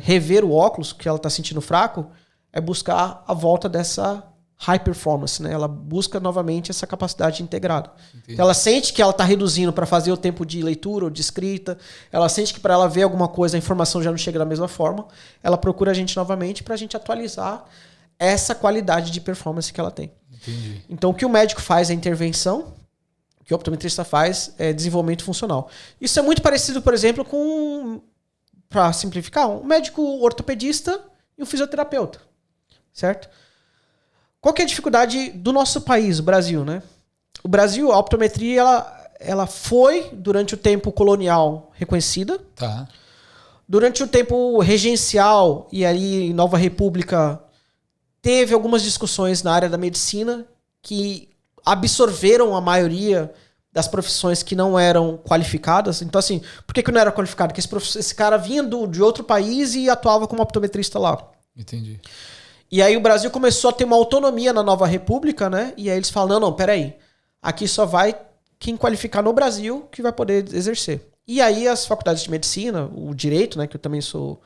rever o óculos, que ela está sentindo fraco, é buscar a volta dessa high performance. Né? Ela busca novamente essa capacidade integrada. Então, ela sente que ela está reduzindo para fazer o tempo de leitura ou de escrita. Ela sente que para ela ver alguma coisa, a informação já não chega da mesma forma. Ela procura a gente novamente para a gente atualizar essa qualidade de performance que ela tem. Entendi. Então, o que o médico faz é intervenção. O que o optometrista faz é desenvolvimento funcional. Isso é muito parecido, por exemplo, com, para simplificar, um médico ortopedista e um fisioterapeuta. Certo? Qual que é a dificuldade do nosso país, o Brasil, né? O Brasil, a optometria, ela foi, durante o tempo colonial, reconhecida. Tá. Durante o tempo regencial, e aí em Nova República, teve algumas discussões na área da medicina que absorveram a maioria das profissões que não eram qualificadas. Então, assim, por que não era qualificado? Porque esse cara vinha de outro país e atuava como optometrista lá. Entendi. E aí o Brasil começou a ter uma autonomia na Nova República, né? E aí eles falam, não, peraí, aqui só vai quem qualificar no Brasil que vai poder exercer. E aí as faculdades de medicina, o direito, né, que eu também sou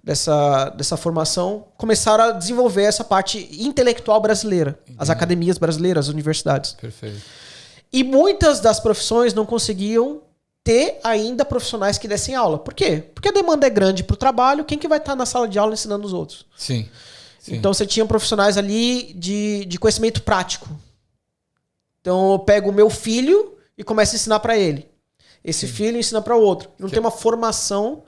dessa formação, começaram a desenvolver essa parte intelectual brasileira. Entendi. As academias brasileiras, as universidades. Perfeito. E muitas das profissões não conseguiam ter ainda profissionais que dessem aula. Por quê? Porque a demanda é grande para o trabalho, quem que vai estar na sala de aula ensinando os outros? Sim. Então você tinha profissionais ali de conhecimento prático. Então eu pego o meu filho e começo a ensinar para ele. Esse filho ensina para o outro. Não tem uma formação.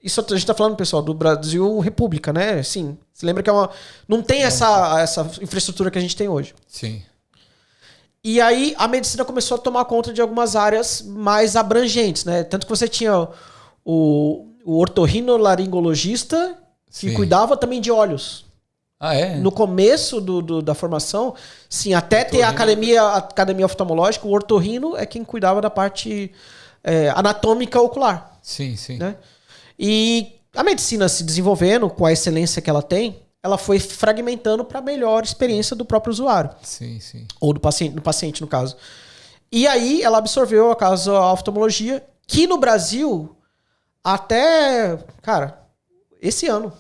Isso a gente está falando, pessoal, do Brasil República, né? Sim. Você lembra que não tem essa infraestrutura que a gente tem hoje. Sim. E aí a medicina começou a tomar conta de algumas áreas mais abrangentes, né? Tanto que você tinha o otorrinolaringologista que cuidava também de olhos. Ah, é? No começo da formação, sim, até ter a academia oftalmológica, o otorrino é quem cuidava da parte anatômica ocular. Sim, sim. Né? E a medicina se desenvolvendo com a excelência que ela tem, ela foi fragmentando para a melhor experiência do próprio usuário. Sim, sim. Ou do paciente, no caso. E aí ela absorveu a oftalmologia, que no Brasil, até, cara, esse ano,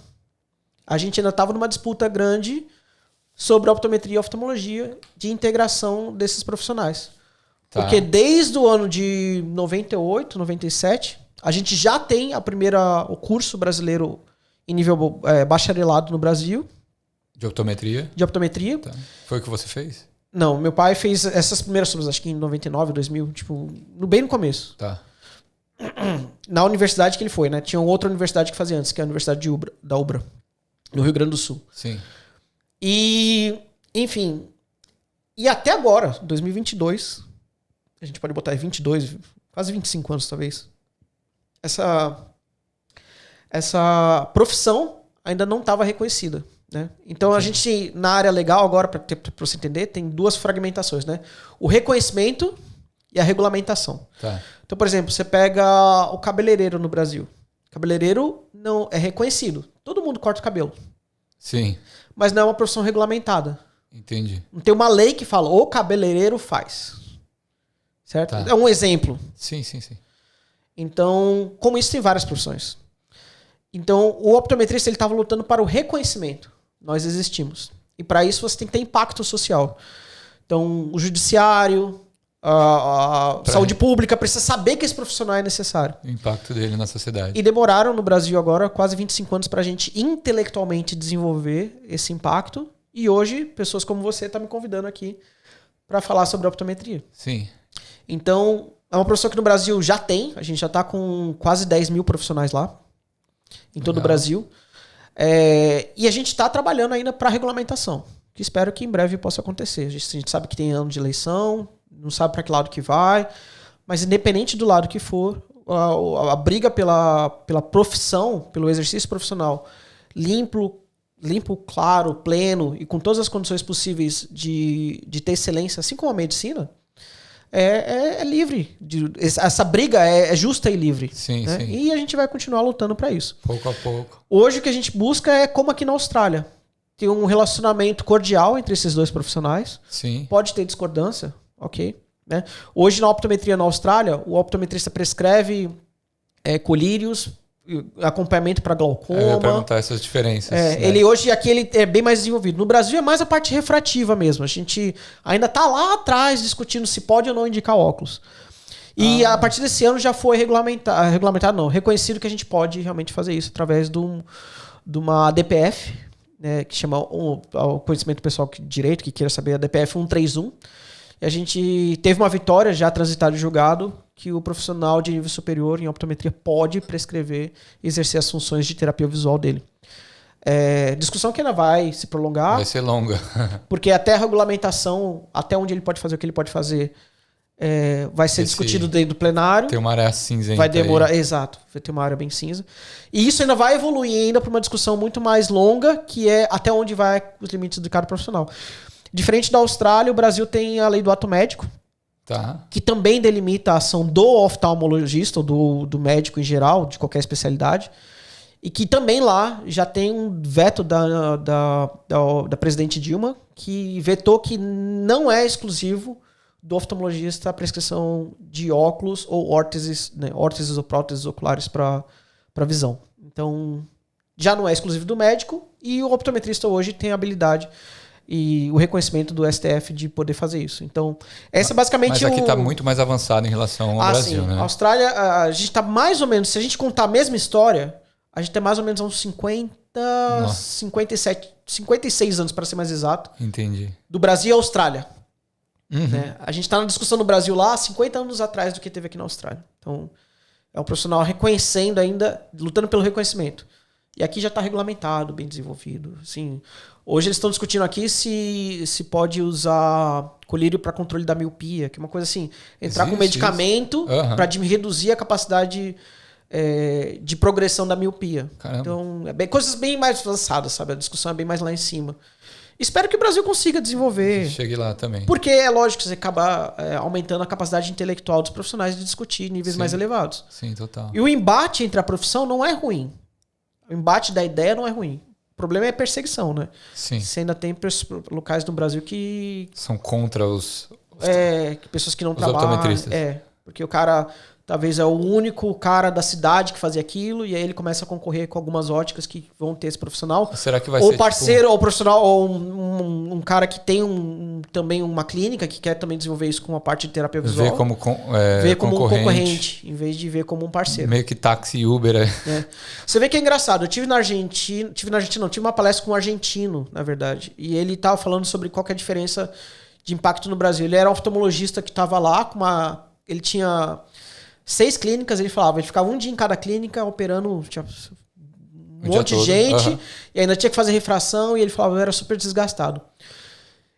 a gente ainda estava numa disputa grande sobre a optometria e a oftalmologia de integração desses profissionais. Tá. Porque desde o ano de 98, 97, a gente já tem o curso brasileiro em nível bacharelado no Brasil. De optometria? De optometria. Tá. Foi o que você fez? Não, meu pai fez essas primeiras turmas, acho que em 99, 2000, tipo, bem no começo. Tá. Na universidade que ele foi, né? Tinha outra universidade que fazia antes, que é a Universidade da Ubra, no Rio Grande do Sul. Sim. E, enfim, e até agora, 2022, a gente pode botar aí 22, quase 25 anos talvez, essa profissão ainda não estava reconhecida. Né? Então a gente, na área legal agora, para você entender, tem duas fragmentações. Né? O reconhecimento e a regulamentação. Tá. Então, por exemplo, você pega o cabeleireiro no Brasil. Cabeleireiro não é reconhecido. Todo mundo corta o cabelo. Sim. Mas não é uma profissão regulamentada. Entendi. Não tem uma lei que fala, o cabeleireiro faz. certo? Tá. É um exemplo. Sim. Então, como isso tem várias profissões. Então, o optometrista ele estava lutando para o reconhecimento. Nós existimos. E para isso você tem que ter impacto social. Então, o judiciário, a saúde pública precisa saber que esse profissional é necessário. O impacto dele na sociedade. E demoraram no Brasil agora quase 25 anos para a gente intelectualmente desenvolver esse impacto. E hoje, pessoas como você estão me convidando aqui para falar sobre optometria. Sim. Então, é uma profissão que no Brasil já tem. A gente já está com quase 10 mil profissionais lá. Em todo o Brasil. E a gente está trabalhando ainda para regulamentação. Que espero que em breve possa acontecer. A gente sabe que tem ano de eleição, não sabe para que lado que vai. Mas independente do lado que for, a briga pela profissão, pelo exercício profissional limpo, claro, pleno e com todas as condições possíveis de ter excelência, assim como a medicina, é livre. Essa briga é justa e livre. Sim, né? sim. E a gente vai continuar lutando para isso. Pouco a pouco. Hoje o que a gente busca é como aqui na Austrália. Tem um relacionamento cordial entre esses dois profissionais. Sim. Pode ter discordância, ok. Né? Hoje na optometria na Austrália, o optometrista prescreve colírios, acompanhamento para glaucoma. Eu ia perguntar essas diferenças. Né? Ele hoje aqui ele é bem mais desenvolvido. No Brasil é mais a parte refrativa mesmo. A gente ainda está lá atrás discutindo se pode ou não indicar óculos. E a partir desse ano já foi reconhecido que a gente pode realmente fazer isso através de uma DPF, né, que chama o conhecimento pessoal de direito, que queira saber, a DPF 131. E a gente teve uma vitória já transitada em julgado que o profissional de nível superior em optometria pode prescrever e exercer as funções de terapia visual dele. Discussão que ainda vai se prolongar. Vai ser longa. Porque até a regulamentação, até onde ele pode fazer o que ele pode fazer, vai ser discutido dentro do plenário. Tem uma área cinzenta. Vai demorar, exato. Vai ter uma área bem cinza. E isso ainda vai evoluir ainda para uma discussão muito mais longa, que é até onde vai os limites do cada profissional. Diferente da Austrália, o Brasil tem a lei do ato médico, que também delimita a ação do oftalmologista, ou do médico em geral, de qualquer especialidade, e que também lá já tem um veto da presidente Dilma, que vetou que não é exclusivo do oftalmologista a prescrição de óculos ou órteses, né, órteses ou próteses oculares para visão. Então, já não é exclusivo do médico, e o optometrista hoje tem a habilidade e o reconhecimento do STF de poder fazer isso. Então, essa é basicamente... Mas aqui está muito mais avançado em relação ao Brasil, sim. né? A Austrália, a gente está mais ou menos... Se a gente contar a mesma história, a gente tem mais ou menos uns 56 anos, para ser mais exato. Entendi. Do Brasil e Austrália. Uhum. Né? A gente está na discussão no Brasil lá 50 anos atrás do que teve aqui na Austrália. Então, é um profissional reconhecendo ainda, lutando pelo reconhecimento. E aqui já está regulamentado, bem desenvolvido. Assim, hoje eles estão discutindo aqui se pode usar colírio para controle da miopia, que é uma coisa assim, entrar com medicamento para reduzir a capacidade de progressão da miopia. Caramba. Então, coisas bem mais avançadas, sabe? A discussão é bem mais lá em cima. Espero que o Brasil consiga desenvolver. Chegue lá também. Porque é lógico que você acaba aumentando a capacidade intelectual dos profissionais de discutir níveis mais elevados. Sim, total. E o embate entre a profissão não é ruim. O embate da ideia não é ruim. O problema é a perseguição, né? Sim. Você ainda tem locais no Brasil que... São contra os pessoas que não os trabalham. optometristas. Porque o cara... Talvez é o único cara da cidade que fazia aquilo, e aí ele começa a concorrer com algumas óticas que vão ter esse profissional. Será que vai ou ser parceiro, ou profissional, ou um cara que tem também uma clínica que quer também desenvolver isso com a parte de terapia visual. Ver como, ver como um concorrente, em vez de ver como um parceiro. Meio que táxi e Uber. Você vê que é engraçado. Eu tive uma palestra com um argentino, na verdade, e ele estava falando sobre qual que é a diferença de impacto no Brasil. Ele era um oftalmologista que estava lá ele tinha 6 clínicas, ele ficava um dia em cada clínica operando um monte de gente, e ainda tinha que fazer refração, e ele falava, eu era super desgastado.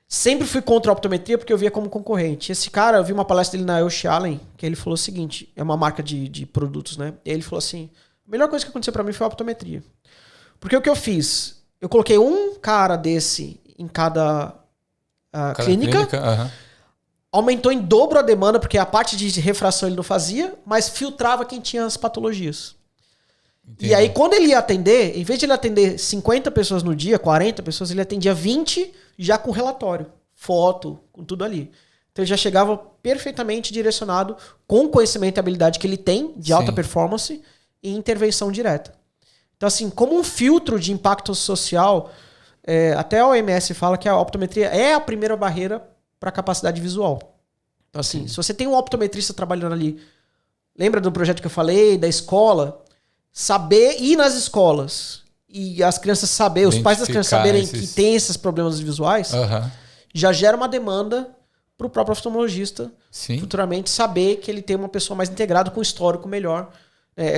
Sempre fui contra a optometria porque eu via como concorrente. Esse cara, eu vi uma palestra dele na Elche Allen, que ele falou o seguinte, é uma marca de produtos, né? E ele falou assim, a melhor coisa que aconteceu pra mim foi a optometria. Porque o que eu fiz? Eu coloquei um cara desse em cada clínica. Aumentou em dobro a demanda, porque a parte de refração ele não fazia, mas filtrava quem tinha as patologias. Entendi. E aí, quando ele ia atender, em vez de ele atender 50 pessoas no dia, 40 pessoas, ele atendia 20 já com relatório, foto, com tudo ali. Então ele já chegava perfeitamente direcionado com o conhecimento e habilidade que ele tem de alta performance e intervenção direta. Então assim, como um filtro de impacto social, até a OMS fala que a optometria é a primeira barreira para a capacidade visual. Então assim, se você tem um optometrista trabalhando ali, lembra do projeto que eu falei, da escola, saber ir nas escolas e as crianças saberem, os pais das crianças saberem que tem esses problemas visuais, já gera uma demanda para o próprio oftalmologista futuramente saber que ele tem uma pessoa mais integrada com um histórico melhor.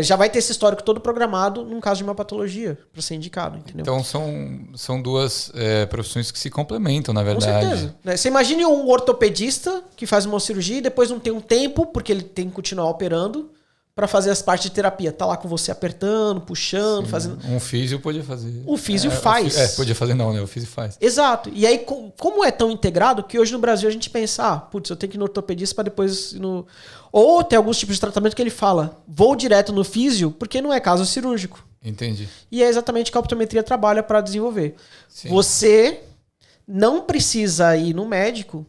Já vai ter esse histórico todo programado num caso de uma patologia para ser indicado, entendeu? Então são duas profissões que se complementam, na verdade. Com certeza. Você imagine um ortopedista que faz uma cirurgia e depois não tem um tempo, porque ele tem que continuar operando, para fazer as partes de terapia. Tá lá com você apertando, puxando, fazendo... Um físio podia fazer. O físio faz. Podia fazer não, né? O físio faz. Exato. E aí, como é tão integrado que hoje no Brasil a gente pensa, putz, eu tenho que ir no ortopedista para depois ir no... Ou tem alguns tipos de tratamento que ele fala, vou direto no físio porque não é caso cirúrgico. Entendi. E é exatamente o que a optometria trabalha para desenvolver. Sim. Você não precisa ir no médico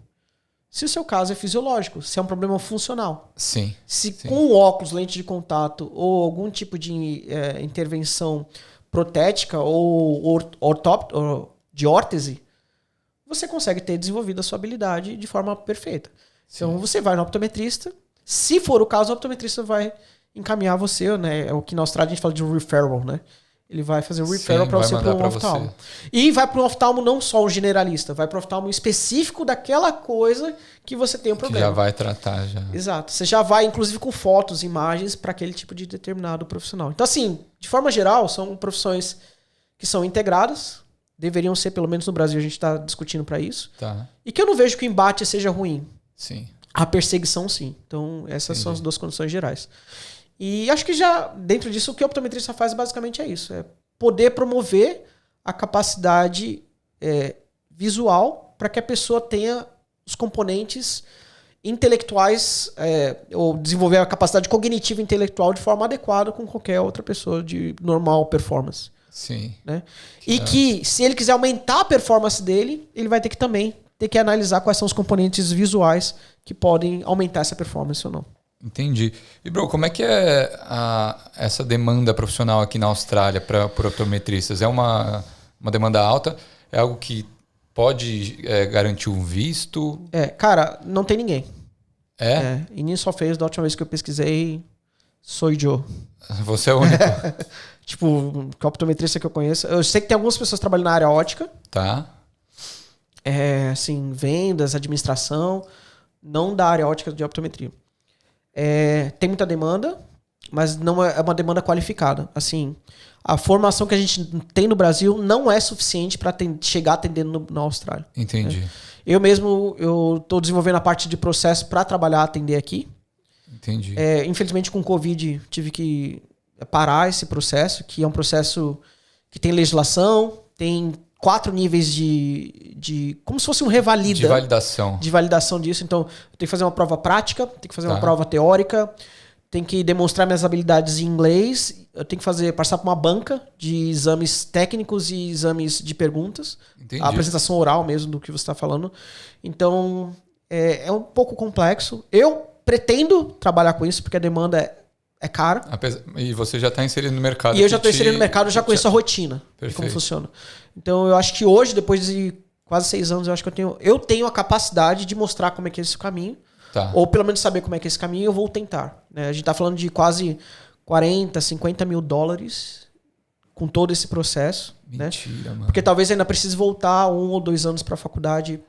se o seu caso é fisiológico, se é um problema funcional. Sim. Se com óculos, lente de contato ou algum tipo de intervenção protética ou de órtese, você consegue ter desenvolvido a sua habilidade de forma perfeita. Sim. Então você vai no optometrista, se for o caso, o optometrista vai encaminhar você, né? É o que na Austrália a gente fala de referral, né? Ele vai fazer um referral para você para um oftalmo. E vai para um oftalmo não só um generalista, vai para um oftalmo específico daquela coisa que você tem um problema. Que já vai tratar já. Exato. Você já vai, inclusive, com fotos, imagens para aquele tipo de determinado profissional. Então, assim, de forma geral, são profissões que são integradas, deveriam ser, pelo menos no Brasil, a gente está discutindo para isso. Tá. E que eu não vejo que o embate seja ruim. Sim. A perseguição, sim. Então, essas são as duas condições gerais. E acho que já, dentro disso, o que o optometrista faz basicamente é isso. É poder promover a capacidade visual para que a pessoa tenha os componentes intelectuais ou desenvolver a capacidade cognitiva e intelectual de forma adequada com qualquer outra pessoa de normal performance. Sim. Né? E que, se ele quiser aumentar a performance dele, ele vai ter que também analisar quais são os componentes visuais que podem aumentar essa performance ou não. Entendi. E, bro, como é que é essa demanda profissional aqui na Austrália por optometristas? É uma demanda alta? É algo que pode garantir um visto? Cara, não tem ninguém. E nisso só fez da última vez que eu pesquisei, sou Joe. Você é o único. Tipo, que optometrista que eu conheço. Eu sei que tem algumas pessoas trabalhando na área ótica. Tá. Assim, vendas, administração, não da área ótica de optometria. Tem muita demanda, mas não é uma demanda qualificada. Assim, a formação que a gente tem no Brasil não é suficiente para chegar atendendo na Austrália. Entendi. Eu mesmo estou desenvolvendo a parte de processo para trabalhar, atender aqui. Entendi. Infelizmente, com o Covid, tive que parar esse processo, que é um processo que tem legislação, tem 4 níveis de como se fosse um revalida. De validação disso. Então, eu tenho que fazer uma prova prática, tenho que fazer uma prova teórica, tenho que demonstrar minhas habilidades em inglês, eu tenho que passar por uma banca de exames técnicos e exames de perguntas. Entendi. A apresentação oral mesmo do que você está falando. Então, é um pouco complexo. Eu pretendo trabalhar com isso, porque a demanda é cara. E você já está inserido no mercado. E eu já estou inserido no mercado, eu já conheço a rotina. Perfeito. De como funciona. Então eu acho que hoje, depois de quase 6 anos, eu acho que eu tenho a capacidade de mostrar como é que é esse caminho. Tá. Ou pelo menos saber como é que é esse caminho, eu vou tentar. A gente está falando de quase 40, 50 mil dólares com todo esse processo. Mentira, mano. Porque talvez ainda precise voltar 1 ou 2 anos para a faculdade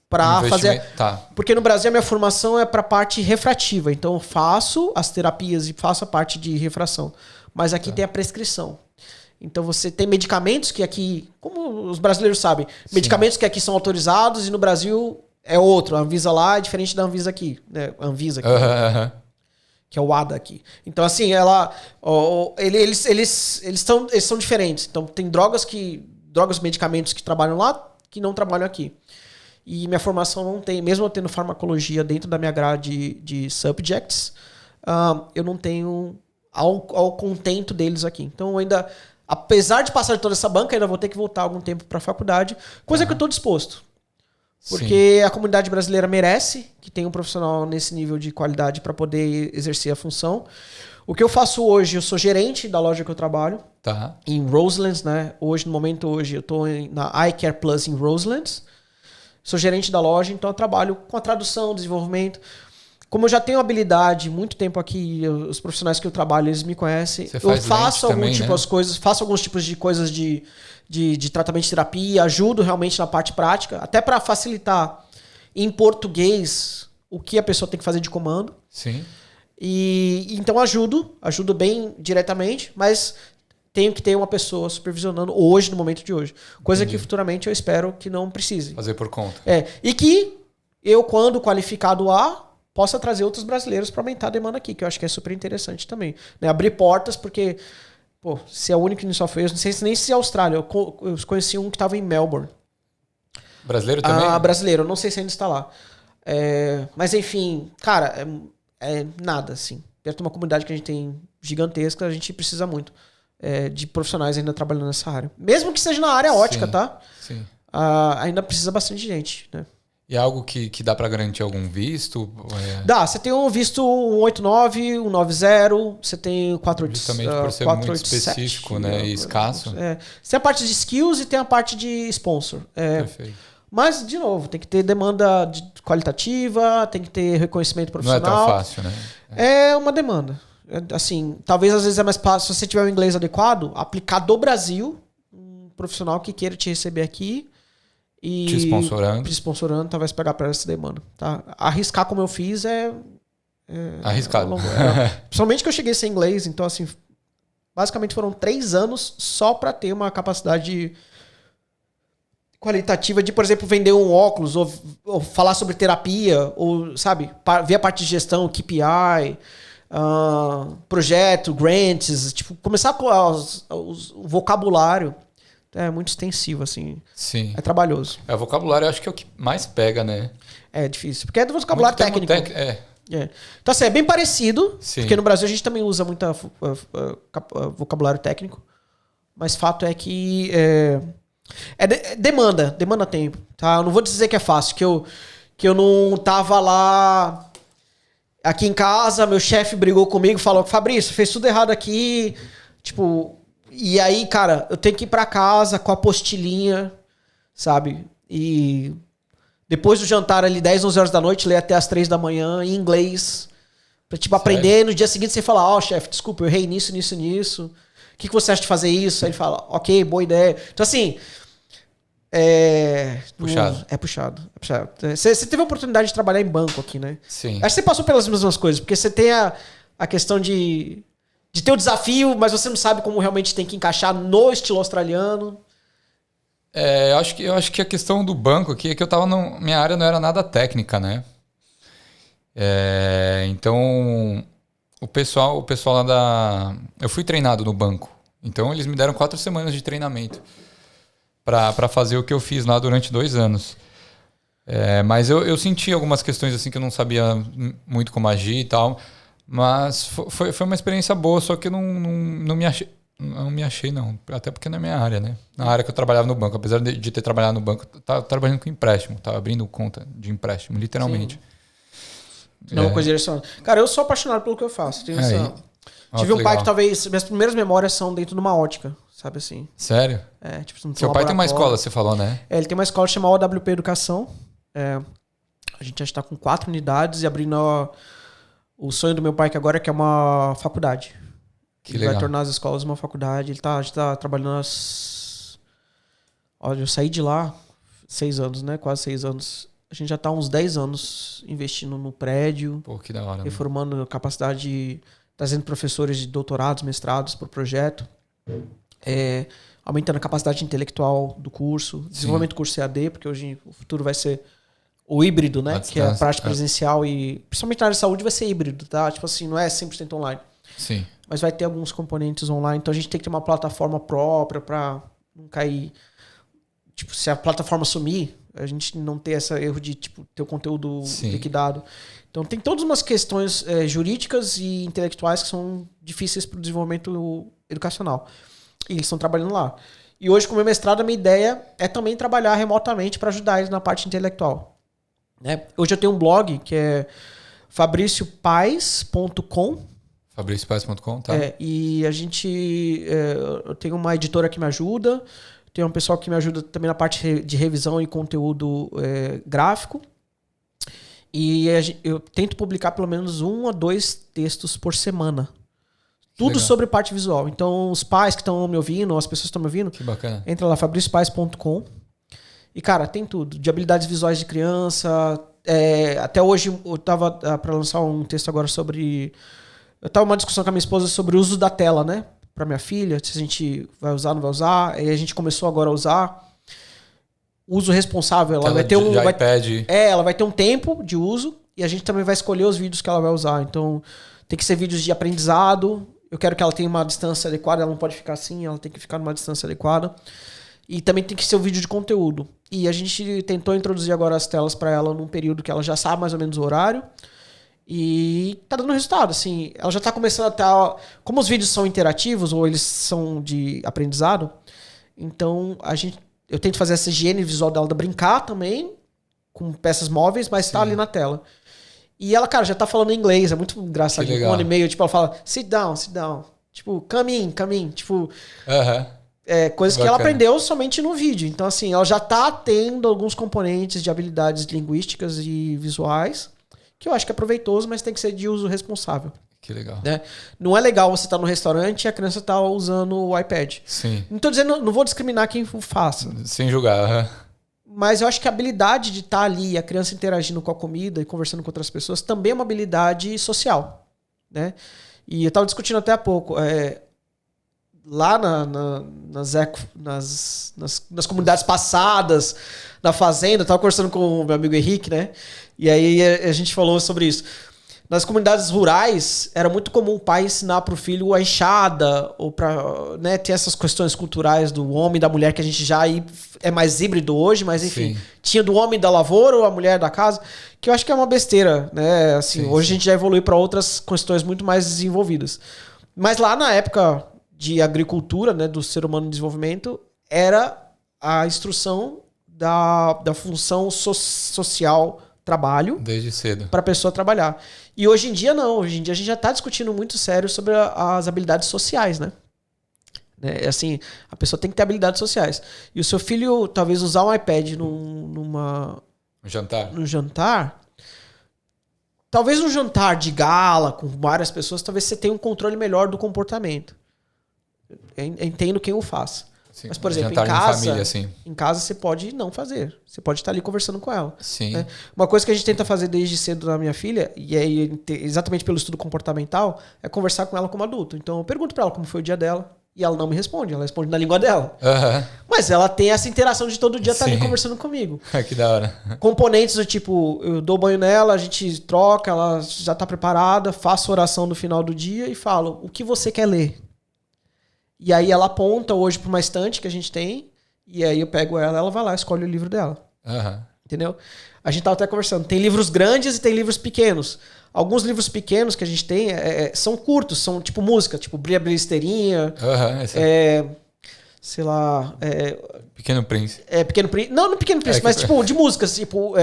para fazer. Tá. Porque no Brasil a minha formação é para a parte refrativa. Então eu faço as terapias e faço a parte de refração. Mas aqui tem a prescrição. Então você tem medicamentos que aqui, como os brasileiros sabem, medicamentos que aqui são autorizados e no Brasil é outro. A Anvisa lá é diferente da Anvisa aqui. Né? Anvisa aqui. Que é o ADA aqui. Então assim, eles são diferentes. Então tem medicamentos que trabalham lá que não trabalham aqui. E minha formação não tem, mesmo eu tendo farmacologia dentro da minha grade de subjects, eu não tenho ao contento deles aqui. Então ainda, apesar de passar de toda essa banca, ainda vou ter que voltar algum tempo para a faculdade, coisa que eu estou disposto. Porque a comunidade brasileira merece que tenha um profissional nesse nível de qualidade para poder exercer a função. O que eu faço hoje, eu sou gerente da loja que eu trabalho. Tá. Em Roselands, né? No momento hoje, eu estou na iCare Plus em Roselands. Sou gerente da loja, então eu trabalho com a tradução, desenvolvimento. Como eu já tenho habilidade, muito tempo aqui, os profissionais que eu trabalho, eles me conhecem. Eu faço faço alguns tipos de coisas de tratamento de terapia, ajudo realmente na parte prática, até para facilitar em português o que a pessoa tem que fazer de comando. Sim. E então ajudo bem diretamente, mas tenho que ter uma pessoa supervisionando hoje, no momento de hoje. Coisa que futuramente eu espero que não precise. Fazer por conta. E que eu, quando qualificado possa trazer outros brasileiros para aumentar a demanda aqui, que eu acho que é super interessante também. Né? Abrir portas, porque, se é o único que só fez, não sei nem se é Austrália. Eu conheci um que estava em Melbourne. Brasileiro também? Brasileiro, não sei se ainda está lá. Mas enfim, cara, é nada, assim. Perto de uma comunidade que a gente tem gigantesca, a gente precisa muito de profissionais ainda trabalhando nessa área. Mesmo que seja na área ótica, tá? Sim. Ainda precisa bastante gente, né? E é algo que dá para garantir algum visto? Dá, você tem um visto 189, 190, você tem 487. Justamente por ser muito específico, né? E escasso. Você tem a parte de skills e tem a parte de sponsor. Perfeito. Mas, de novo, tem que ter demanda qualitativa, tem que ter reconhecimento profissional. Não é tão fácil, né? É uma demanda. Assim, talvez às vezes é mais fácil, se você tiver um inglês adequado, aplicar do Brasil, um profissional que queira te receber aqui e te sponsorando, talvez pegar para essa demanda. Tá? Arriscar como eu fiz arriscado. Principalmente que eu cheguei sem inglês, então assim, basicamente foram 3 anos só para ter uma capacidade qualitativa de, por exemplo, vender um óculos ou falar sobre terapia, ou, sabe, ver a parte de gestão, KPI, projeto, grants, tipo, começar com o vocabulário. É muito extensivo, assim. Sim. É trabalhoso. O vocabulário eu acho que é o que mais pega, né? É difícil. Porque é do vocabulário técnico. Então, assim, é bem parecido. Sim. Porque no Brasil a gente também usa muito vocabulário técnico. Mas fato é que demanda tempo. Tá? Eu não vou dizer que é fácil. Que eu não tava lá aqui em casa, meu chefe brigou comigo, falou: Fabrício, fez tudo errado aqui. Tipo... E aí, cara, eu tenho que ir pra casa com a apostilinha, sabe? E depois do jantar ali, 10, 11 horas da noite, ler até as 3 da manhã, em inglês. Pra, tipo, aprender. No dia seguinte você fala: chefe, desculpa, eu errei nisso. O que você acha de fazer isso? Aí ele fala: ok, boa ideia. Então, assim... Puxado. É puxado. Você teve a oportunidade de trabalhar em banco aqui, né? Sim. Acho que você passou pelas mesmas coisas, porque você tem a questão de ter o desafio, mas você não sabe como realmente tem que encaixar no estilo australiano. Eu acho que a questão do banco aqui é que eu tava minha área não era nada técnica, né? Então, o pessoal lá eu fui treinado no banco. Então, eles me deram 4 semanas de treinamento para fazer o que eu fiz lá durante 2 anos. Mas eu senti algumas questões assim que eu não sabia muito como agir e tal. Mas foi uma experiência boa, só que eu não me achei. Não me achei, não. Até porque não é minha área, né? Na área que eu trabalhava no banco. Apesar de ter trabalhado no banco, eu tava trabalhando com empréstimo. Tava abrindo conta de empréstimo, literalmente. Não, uma coisa direcionada. Cara, eu sou apaixonado pelo que eu faço. Tive um pai que talvez... Minhas primeiras memórias são dentro de uma ótica, sabe assim? Sério? Tipo, seu pai tem uma escola, você falou, né? Ele tem uma escola chamada OWP Educação. A gente já está com 4 unidades e abrindo o sonho do meu pai, que agora é que é uma faculdade. Ele vai tornar as escolas uma faculdade. A gente tá trabalhando Olha, eu saí de lá 6 anos, né? Quase 6 anos. A gente já tá há uns 10 anos investindo no prédio. Pô, que da hora. Reformando capacidade, trazendo professores de doutorados, mestrados para o projeto. Aumentando a capacidade intelectual do curso. Desenvolvimento do curso EAD, porque hoje o futuro vai ser o híbrido, né? Que é a prática presencial e... Principalmente na área de saúde vai ser híbrido, tá? Tipo assim, não é 100% online. Sim. Mas vai ter alguns componentes online. Então a gente tem que ter uma plataforma própria para não cair... Tipo, se a plataforma sumir, a gente não ter esse erro de tipo, ter o conteúdo liquidado. Então tem todas umas questões jurídicas e intelectuais que são difíceis para o desenvolvimento educacional. E eles estão trabalhando lá. E hoje, com o meu mestrado, a minha ideia é também trabalhar remotamente para ajudar eles na parte intelectual. Né? Hoje eu tenho um blog que é fabriciopais.com. fabriciopais.com, tá? E a gente... eu tenho uma editora que me ajuda, tem um pessoal que me ajuda também na parte de revisão e conteúdo gráfico. E eu tento publicar pelo menos 1 a 2 textos por semana. Tudo legal. Sobre parte visual. Então, os pais que estão me ouvindo, as pessoas que estão me ouvindo, que bacana. Entra lá, fabriciopais.com. E, cara, tem tudo. De habilidades visuais de criança. Até hoje, eu tava para lançar um texto agora sobre... Eu tava uma discussão com a minha esposa sobre o uso da tela, né? Pra minha filha, se a gente vai usar, não vai usar. E a gente começou agora a usar. Uso responsável. Ela vai ter iPad. Ela vai ter um tempo de uso e a gente também vai escolher os vídeos que ela vai usar. Então, tem que ser vídeos de aprendizado. Eu quero que ela tenha uma distância adequada. Ela não pode ficar assim, ela tem que ficar numa distância adequada. E também tem que ser um vídeo de conteúdo. E a gente tentou introduzir agora as telas para ela num período que ela já sabe mais ou menos o horário. E tá dando resultado, assim. Ela já tá começando a estar... Como os vídeos são interativos ou eles são de aprendizado, então eu tento fazer essa higiene visual dela, brincar também com peças móveis, mas tá ali na tela. E ela, cara, já tá falando inglês, é muito engraçado. Com 1 ano e meio, tipo, ela fala, sit down. Tipo, come in. Tipo, coisas que ela aprendeu somente no vídeo. Então, assim, ela já tá tendo alguns componentes de habilidades linguísticas e visuais, que eu acho que é proveitoso, mas tem que ser de uso responsável. Que legal. Né? Não é legal você estar no restaurante e a criança tá usando o iPad. Sim. Não tô dizendo, não vou discriminar quem faça. Sem julgar. Mas eu acho que a habilidade de estar ali, a criança interagindo com a comida e conversando com outras pessoas, também é uma habilidade social. Né? E eu estava discutindo até há pouco. Lá nas comunidades passadas, na fazenda, eu estava conversando com o meu amigo Henrique, né? E aí a gente falou sobre isso. Nas comunidades rurais, era muito comum o pai ensinar para o filho a enxada, ou para, né, ter essas questões culturais do homem e da mulher, que a gente já é mais híbrido hoje, mas enfim, tinha do homem da lavoura ou a mulher da casa, que eu acho que é uma besteira, né? Assim, hoje a gente já evolui para outras questões muito mais desenvolvidas. Mas lá na época de agricultura, né, do ser humano em desenvolvimento, era a instrução da função social trabalho desde cedo para a pessoa trabalhar. E hoje em dia não, hoje em dia a gente já está discutindo muito sério sobre as habilidades sociais, né? Assim, a pessoa tem que ter habilidades sociais. E o seu filho talvez usar um iPad num jantar, talvez num jantar de gala com várias pessoas, talvez você tenha um controle melhor do comportamento. Eu entendo quem o faz. Sim, mas, por exemplo, em casa você pode não fazer. Você pode estar ali conversando com ela. Sim. Né? Uma coisa que a gente tenta fazer desde cedo na minha filha, e é exatamente pelo estudo comportamental, é conversar com ela como adulto. Então eu pergunto pra ela como foi o dia dela, e ela não me responde, ela responde na língua dela. Mas ela tem essa interação de todo dia estar ali conversando comigo. Que da hora. Componentes do tipo, eu dou banho nela, a gente troca, ela já tá preparada, faço oração no final do dia e falo, o que você quer ler? E aí ela aponta hoje para uma estante que a gente tem, e aí eu pego ela vai lá, escolhe o livro dela. Entendeu? A gente tava até conversando. Tem livros grandes e tem livros pequenos. Alguns livros pequenos que a gente tem são curtos, são tipo música, tipo Brilha Brilha Esteirinha, sei lá... Pequeno Príncipe. Pequeno Príncipe. Não Pequeno Príncipe, mas tipo de músicas, tipo...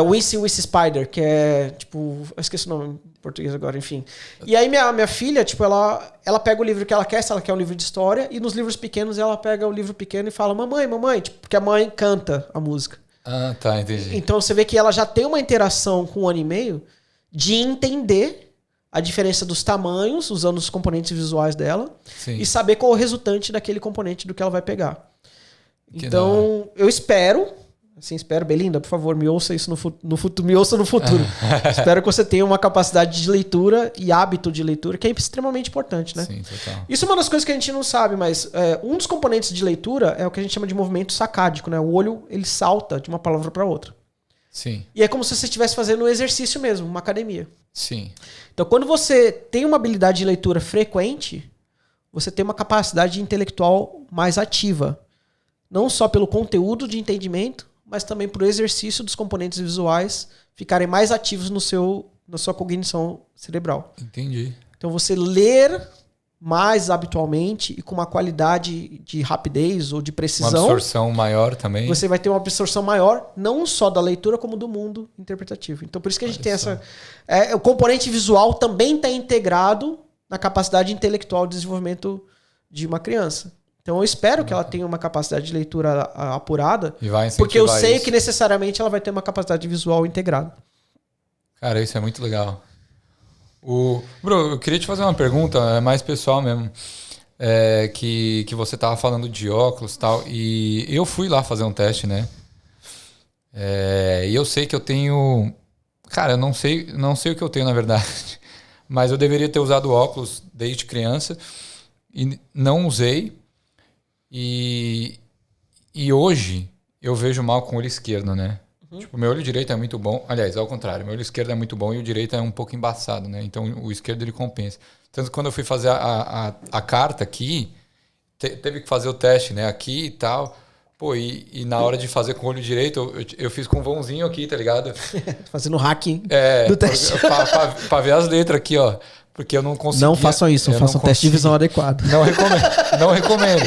Wincy Spider, que é tipo... Eu esqueci o nome em português agora, enfim. E aí minha filha, tipo, ela pega o livro que ela quer, se ela quer um livro de história, e nos livros pequenos ela pega o livro pequeno e fala, mamãe, tipo, porque a mãe canta a música. Ah, tá, entendi. Então você vê que ela já tem uma interação com 1 ano e meio de entender a diferença dos tamanhos, usando os componentes visuais dela, e saber qual é o resultante daquele componente do que ela vai pegar. Então, eu espero... Assim, espero, Belinda, por favor, me ouça isso no futuro. Me ouça no futuro. Espero que você tenha uma capacidade de leitura e hábito de leitura, que é extremamente importante, né? Sim, total. Isso é uma das coisas que a gente não sabe, mas um dos componentes de leitura é o que a gente chama de movimento sacádico, né? O olho, ele salta de uma palavra para outra. Sim. E é como se você estivesse fazendo um exercício mesmo, uma academia. Sim. Então, quando você tem uma habilidade de leitura frequente, você tem uma capacidade intelectual mais ativa. Não só pelo conteúdo de entendimento, mas também por exercício dos componentes visuais ficarem mais ativos na sua cognição cerebral. Entendi. Então você ler mais habitualmente e com uma qualidade de rapidez ou de precisão. Uma absorção maior também. Você vai ter uma absorção maior, não só da leitura, como do mundo interpretativo. Então, por isso que a gente tem essa... o componente visual também está integrado na capacidade intelectual de desenvolvimento de uma criança. Então, eu espero que ela tenha uma capacidade de leitura apurada, e vai incentivar porque eu sei isso. que necessariamente ela vai ter uma capacidade visual integrada. Cara, isso é muito legal. Bro, eu queria te fazer uma pergunta, é mais pessoal mesmo. Que você tava falando de óculos e tal, e eu fui lá fazer um teste, né? E eu sei que eu tenho... Cara, eu não sei o que eu tenho, na verdade. Mas eu deveria ter usado óculos desde criança e não usei. E hoje eu vejo mal com o olho esquerdo, né? Tipo, meu olho direito é muito bom. Aliás, ao contrário, meu olho esquerdo é muito bom e o direito é um pouco embaçado, né? Então o esquerdo ele compensa. Tanto que quando eu fui fazer a carta aqui, teve que fazer o teste, né? Aqui e tal. Pô, e na hora de fazer com o olho direito, eu fiz com um vãozinho aqui, tá ligado? Fazendo hack do teste. Pra ver as letras aqui, ó. Porque eu não conseguia... Não façam isso, não façam teste de visão adequado. Não recomendo.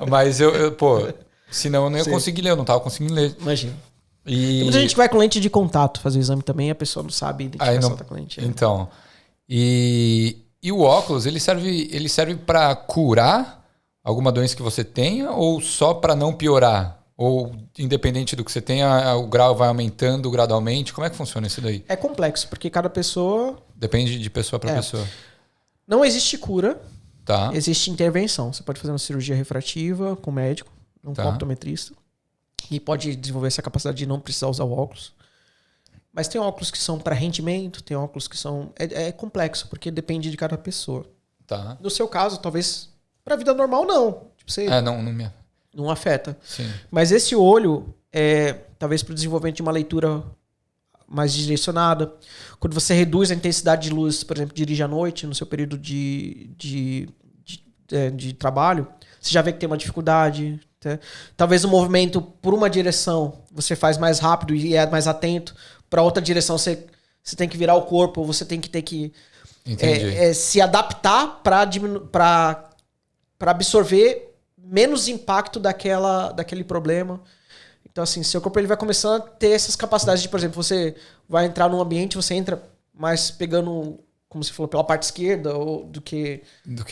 Mas pô, senão eu não ia conseguir ler, eu não tava conseguindo ler. Imagina. Tem muita gente que vai com lente de contato fazer o exame também, a pessoa não sabe identificar se ela tá com lente. Então, e o óculos, ele serve para curar alguma doença que você tenha ou só para não piorar? Ou independente do que você tenha, o grau vai aumentando gradualmente? Como é que funciona isso daí? É complexo, porque cada pessoa... Depende de pessoa para pessoa. Não existe cura, tá. Existe intervenção. Você pode fazer uma cirurgia refrativa com o médico, com um optometrista. E pode desenvolver essa capacidade de não precisar usar o óculos. Mas tem óculos que são para rendimento, tem óculos que são... É complexo, porque depende de cada pessoa. Tá. No seu caso, talvez para a vida normal, não. Tipo, você não afeta. Sim. Mas esse olho, talvez para o desenvolvimento de uma leitura mais direcionada. Quando você reduz a intensidade de luz, por exemplo, dirige à noite, no seu período de trabalho, você já vê que tem uma dificuldade. Talvez o movimento por uma direção você faz mais rápido e é mais atento. Para outra direção você tem que virar o corpo, você tem que se adaptar para absorver menos impacto daquele problema. Então, assim, seu corpo ele vai começando a ter essas capacidades de, por exemplo, você vai entrar num ambiente, você entra mais pegando, como você falou, pela parte esquerda ou do que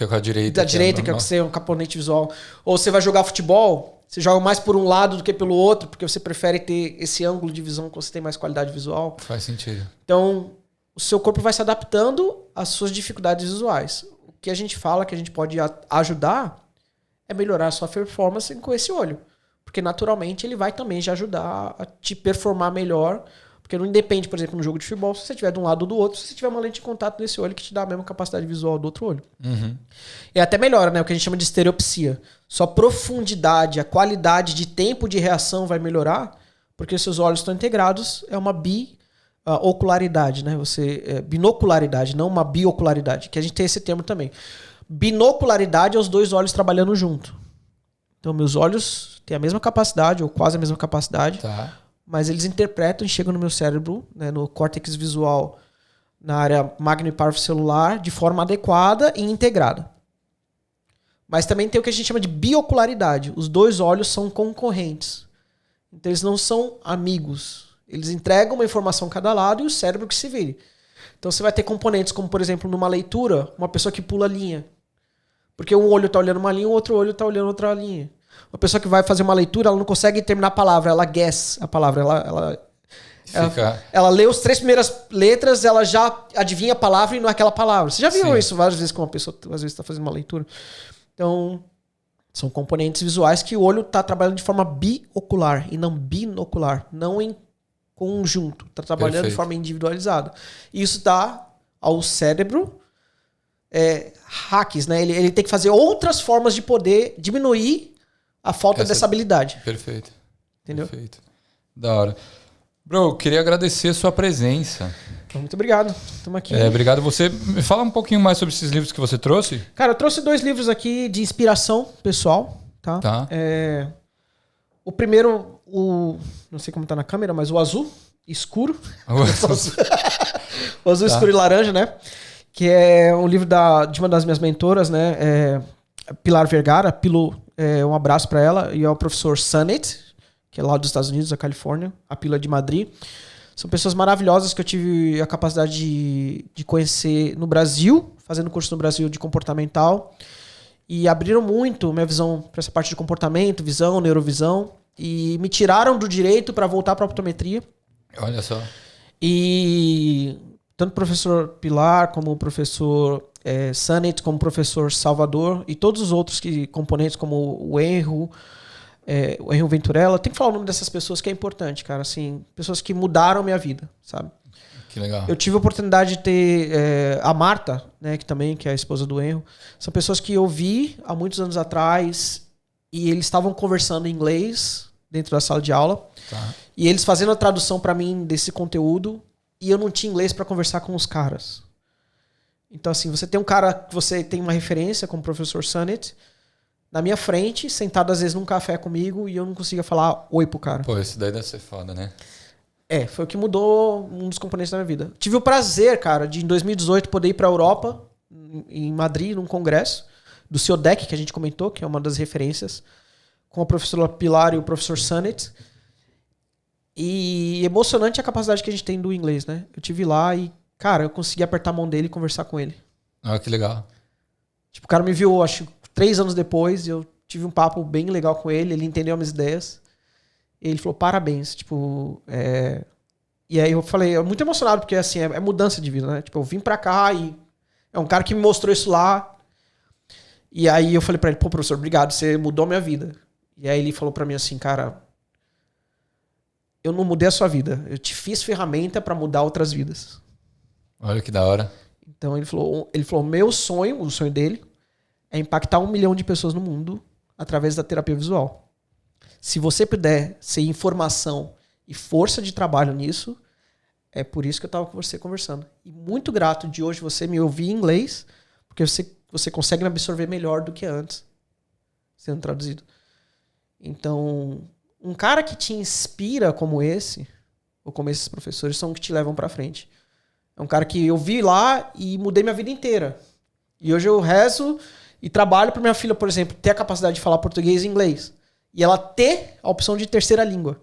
com a direita. Da direita, que é o que você é um componente visual. Ou você vai jogar futebol, você joga mais por um lado do que pelo outro, porque você prefere ter esse ângulo de visão que você tem mais qualidade visual. Faz sentido. Então, o seu corpo vai se adaptando às suas dificuldades visuais. O que a gente fala que a gente pode ajudar é melhorar a sua performance com esse olho. Porque naturalmente ele vai também já ajudar a te performar melhor. Porque não independe, por exemplo, no jogo de futebol, se você estiver de um lado ou do outro, se você tiver uma lente de contato nesse olho que te dá a mesma capacidade visual do outro olho. Uhum. E até melhora, né? O que a gente chama de estereopsia. Sua profundidade, a qualidade de tempo de reação vai melhorar, porque seus olhos estão integrados. É uma ocularidade, né? Binocularidade, não uma biocularidade, que a gente tem esse termo também. Binocularidade é os dois olhos trabalhando junto. Então, meus olhos têm a mesma capacidade, ou quase a mesma capacidade, mas eles interpretam e chegam no meu cérebro, né, no córtex visual, na área magno-hipárfice-celular, de forma adequada e integrada. Mas também tem o que a gente chama de biocularidade. Os dois olhos são concorrentes. Então, eles não são amigos. Eles entregam uma informação a cada lado e o cérebro que se vire. Então, você vai ter componentes como, por exemplo, numa leitura, uma pessoa que pula linha. Porque um olho está olhando uma linha, o outro olho está olhando outra linha. Uma pessoa que vai fazer uma leitura, ela não consegue terminar a palavra, ela guess a palavra. Ela lê as 3 primeiras letras, ela já adivinha a palavra e não é aquela palavra. Você já viu isso várias vezes com uma pessoa, às vezes, está fazendo uma leitura. Então, são componentes visuais que o olho está trabalhando de forma biocular e não binocular, não em conjunto. Está trabalhando de forma individualizada. E isso dá ao cérebro hacks, né? Ele tem que fazer outras formas de poder diminuir a falta dessa habilidade. Perfeito. Entendeu? Perfeito. Da hora. Bro, eu queria agradecer a sua presença. Muito obrigado. Estamos aqui. Obrigado. Você me fala um pouquinho mais sobre esses livros que você trouxe? Cara, eu trouxe 2 livros aqui de inspiração pessoal, tá? O primeiro, não sei como tá na câmera, mas o azul escuro. O azul escuro e laranja, né? que é um livro de uma das minhas mentoras, né? Pilar Vergara. Um abraço para ela. E é o professor Sannett, que é lá dos Estados Unidos, da Califórnia. A Pila de Madrid. São pessoas maravilhosas que eu tive a capacidade de conhecer no Brasil, fazendo curso no Brasil de comportamental. E abriram muito minha visão para essa parte de comportamento, visão, neurovisão. E me tiraram do direito para voltar para a optometria. Olha só. E tanto o professor Pilar, como o professor Sannett, como o professor Salvador, e todos os outros componentes, como o Enro Venturella. Tem que falar o nome dessas pessoas que é importante, cara. Assim, pessoas que mudaram minha vida, sabe? Que legal. Eu tive a oportunidade de ter a Marta, né, que é a esposa do Enro. São pessoas que eu vi há muitos anos atrás e eles estavam conversando em inglês dentro da sala de aula. Tá. E eles fazendo a tradução para mim desse conteúdo e eu não tinha inglês para conversar com os caras. Então, assim, você tem um cara que você tem uma referência, como o professor Sannett, na minha frente, sentado às vezes num café comigo e eu não conseguia falar oi pro cara. Pô, isso daí deve ser foda, né? Foi o que mudou um dos componentes da minha vida. Tive o prazer, cara, de em 2018 poder ir pra Europa, em Madrid, num congresso, do CIODEC, que a gente comentou, que é uma das referências, com a professora Pilar e o professor Sannett. E emocionante a capacidade que a gente tem do inglês, né? Eu tive lá e, cara, eu consegui apertar a mão dele e conversar com ele. Ah, que legal. Tipo, o cara me viu, acho, 3 anos depois, eu tive um papo bem legal com ele entendeu minhas ideias. Ele falou, parabéns, tipo... E aí eu falei, muito emocionado, porque assim, é mudança de vida, né? Tipo, eu vim pra cá e é um cara que me mostrou isso lá. E aí eu falei pra ele, pô, professor, obrigado, você mudou a minha vida. E aí ele falou pra mim assim, cara, eu não mudei a sua vida, eu te fiz ferramenta pra mudar outras vidas. Olha que da hora. Então ele falou, meu sonho, o sonho dele, é impactar 1 milhão de pessoas no mundo através da terapia visual. Se você puder ser informação e força de trabalho nisso, é por isso que eu estava com você conversando. E muito grato de hoje você me ouvir em inglês, porque você consegue me absorver melhor do que antes, sendo traduzido. Então, um cara que te inspira como esse, ou como esses professores, são os que te levam para frente. É um cara que eu vi lá e mudei minha vida inteira. E hoje eu rezo e trabalho para minha filha, por exemplo, ter a capacidade de falar português e inglês. E ela ter a opção de terceira língua.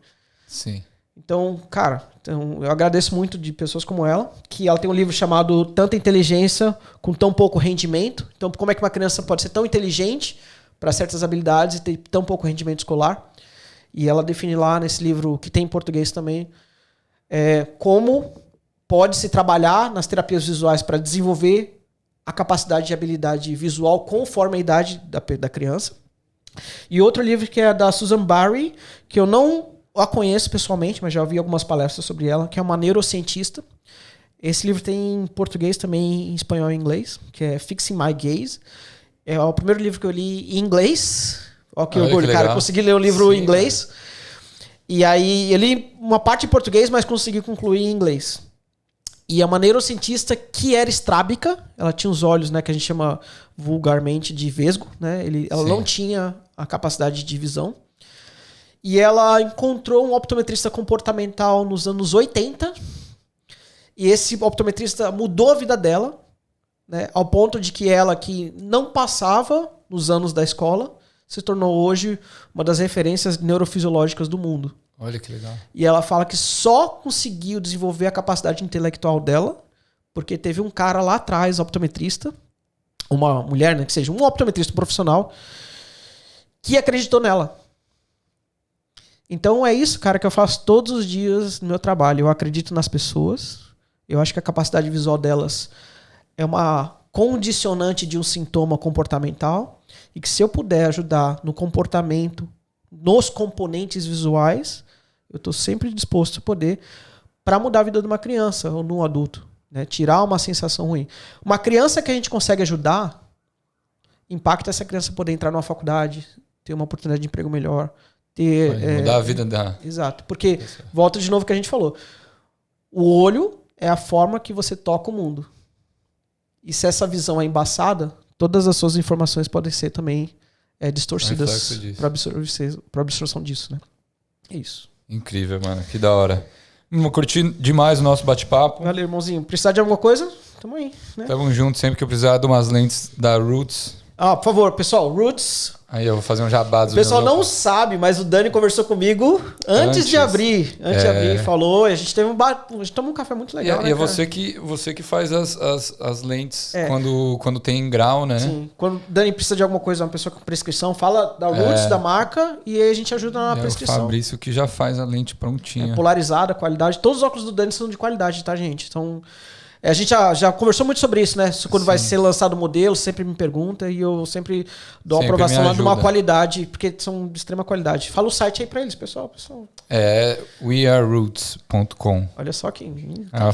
Sim. Então, cara, eu agradeço muito de pessoas como ela, que ela tem um livro chamado Tanta Inteligência com Tão Pouco Rendimento. Então, como é que uma criança pode ser tão inteligente para certas habilidades e ter tão pouco rendimento escolar? E ela define lá nesse livro, que tem em português também, como pode se trabalhar nas terapias visuais para desenvolver a capacidade de habilidade visual conforme a idade da criança. E outro livro que é da Susan Barry, que eu não a conheço pessoalmente, mas já ouvi algumas palestras sobre ela, que é uma neurocientista. Esse livro tem em português também, em espanhol e em inglês, que é Fixing My Gaze. É o primeiro livro que eu li em inglês. Olha que orgulho, cara. Eu consegui ler o livro em inglês. Cara. E aí, eu li uma parte em português, mas consegui concluir em inglês. E é uma neurocientista que era estrábica. Ela tinha os olhos, né, que a gente chama vulgarmente de vesgo, né? Ela não tinha a capacidade de visão. E ela encontrou um optometrista comportamental nos anos 80. E esse optometrista mudou a vida dela, né, ao ponto de que ela, que não passava nos anos da escola, se tornou hoje uma das referências neurofisiológicas do mundo. Olha que legal. E ela fala que só conseguiu desenvolver a capacidade intelectual dela porque teve um cara lá atrás, optometrista, uma mulher, né, que seja um optometrista profissional, que acreditou nela. Então é isso, cara, que eu faço todos os dias no meu trabalho. Eu acredito nas pessoas. Eu acho que a capacidade visual delas é uma condicionante de um sintoma comportamental e que se eu puder ajudar no comportamento, nos componentes visuais, eu estou sempre disposto a poder para mudar a vida de uma criança ou de um adulto, né? Tirar uma sensação ruim. Uma criança que a gente consegue ajudar, impacta essa criança poder entrar numa faculdade, ter uma oportunidade de emprego melhor, mudar a vida da... Exato, porque, volta de novo que a gente falou, o olho é a forma que você toca o mundo. E se essa visão é embaçada, todas as suas informações podem ser também distorcidas para absorção disso, né? É isso. Incrível, mano. Que da hora. Curti demais o nosso bate-papo. Valeu, irmãozinho. Precisar de alguma coisa? Tamo aí, né? Tamo junto sempre que eu precisar de umas lentes da Roots. Por favor, pessoal, Roots. Aí eu vou fazer um jabá dos O pessoal não sabe, mas o Dani conversou comigo antes de abrir. Antes de abrir, falou. A gente teve a gente tomou um café muito legal, e né, é você que faz as lentes quando tem grau, né? Sim. Quando o Dani precisa de alguma coisa, uma pessoa com prescrição, fala da Roots, da marca, e aí a gente ajuda na prescrição. O Fabrício que já faz a lente prontinha. Polarizada, qualidade. Todos os óculos do Dani são de qualidade, tá, gente? Então... A gente já conversou muito sobre isso, né? Quando vai ser lançado o modelo, sempre me pergunta e eu sempre dou uma aprovação lá de uma qualidade, porque são de extrema qualidade. Fala o site aí pra eles, pessoal. É weareroots.com. Olha só que...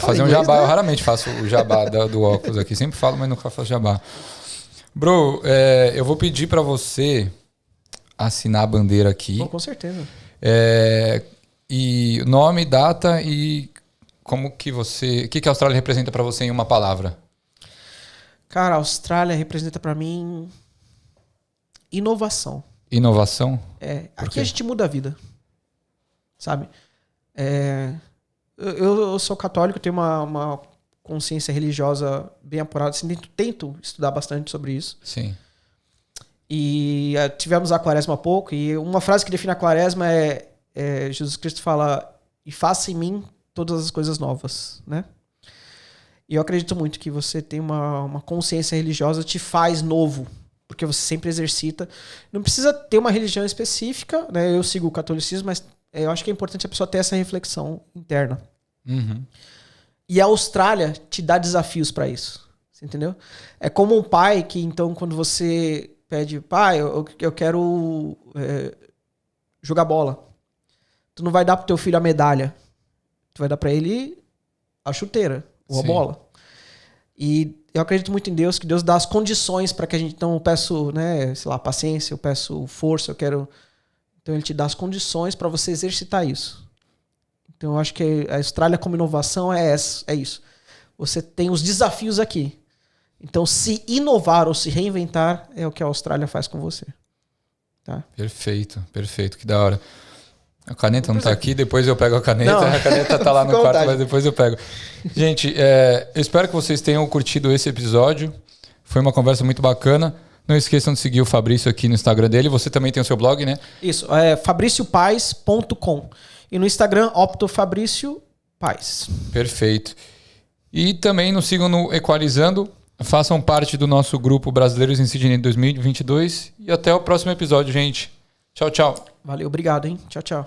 fazer um jabá, né? Eu raramente faço o jabá do óculos aqui. Sempre falo, mas nunca faço jabá. Bro, eu vou pedir pra você assinar a bandeira aqui. Bom, com certeza. E nome, data e... Como que o que a Austrália representa para você em uma palavra? Cara, a Austrália representa para mim inovação. Inovação? Aqui a gente muda a vida, sabe? Eu sou católico, tenho uma consciência religiosa bem apurada, assim, tento estudar bastante sobre isso. Sim. E tivemos a quaresma há pouco, e uma frase que define a quaresma é Jesus Cristo fala, e faça em mim todas as coisas novas, né? E eu acredito muito que você tem uma consciência religiosa te faz novo, porque você sempre exercita. Não precisa ter uma religião específica, né? Eu sigo o catolicismo, mas eu acho que é importante a pessoa ter essa reflexão interna. Uhum. E a Austrália te dá desafios para isso, você entendeu? É como um pai que, então, quando você pede, pai, eu quero jogar bola. Tu não vai dar pro teu filho a medalha. Tu vai dar pra ele a chuteira, ou a bola. E eu acredito muito em Deus, que Deus dá as condições para que a gente... Então eu peço, né, sei lá, paciência, eu peço força, eu quero... Então ele te dá as condições para você exercitar isso. Então eu acho que a Austrália como inovação é isso. Você tem os desafios aqui. Então se inovar ou se reinventar é o que a Austrália faz com você. Tá? Perfeito, que da hora. A caneta não tá aqui, depois eu pego a caneta. A caneta tá lá no quarto, mas depois eu pego. Gente, eu espero que vocês tenham curtido esse episódio. Foi uma conversa muito bacana. Não esqueçam de seguir o Fabrício aqui no Instagram dele. Você também tem o seu blog, né? Isso, fabriciopais.com. E no Instagram, optofabríciopais. Perfeito. E também nos sigam no Equalizando. Façam parte do nosso grupo Brasileiros em Sydney 2022. E até o próximo episódio, gente. Tchau, tchau. Valeu, obrigado, hein? Tchau, tchau.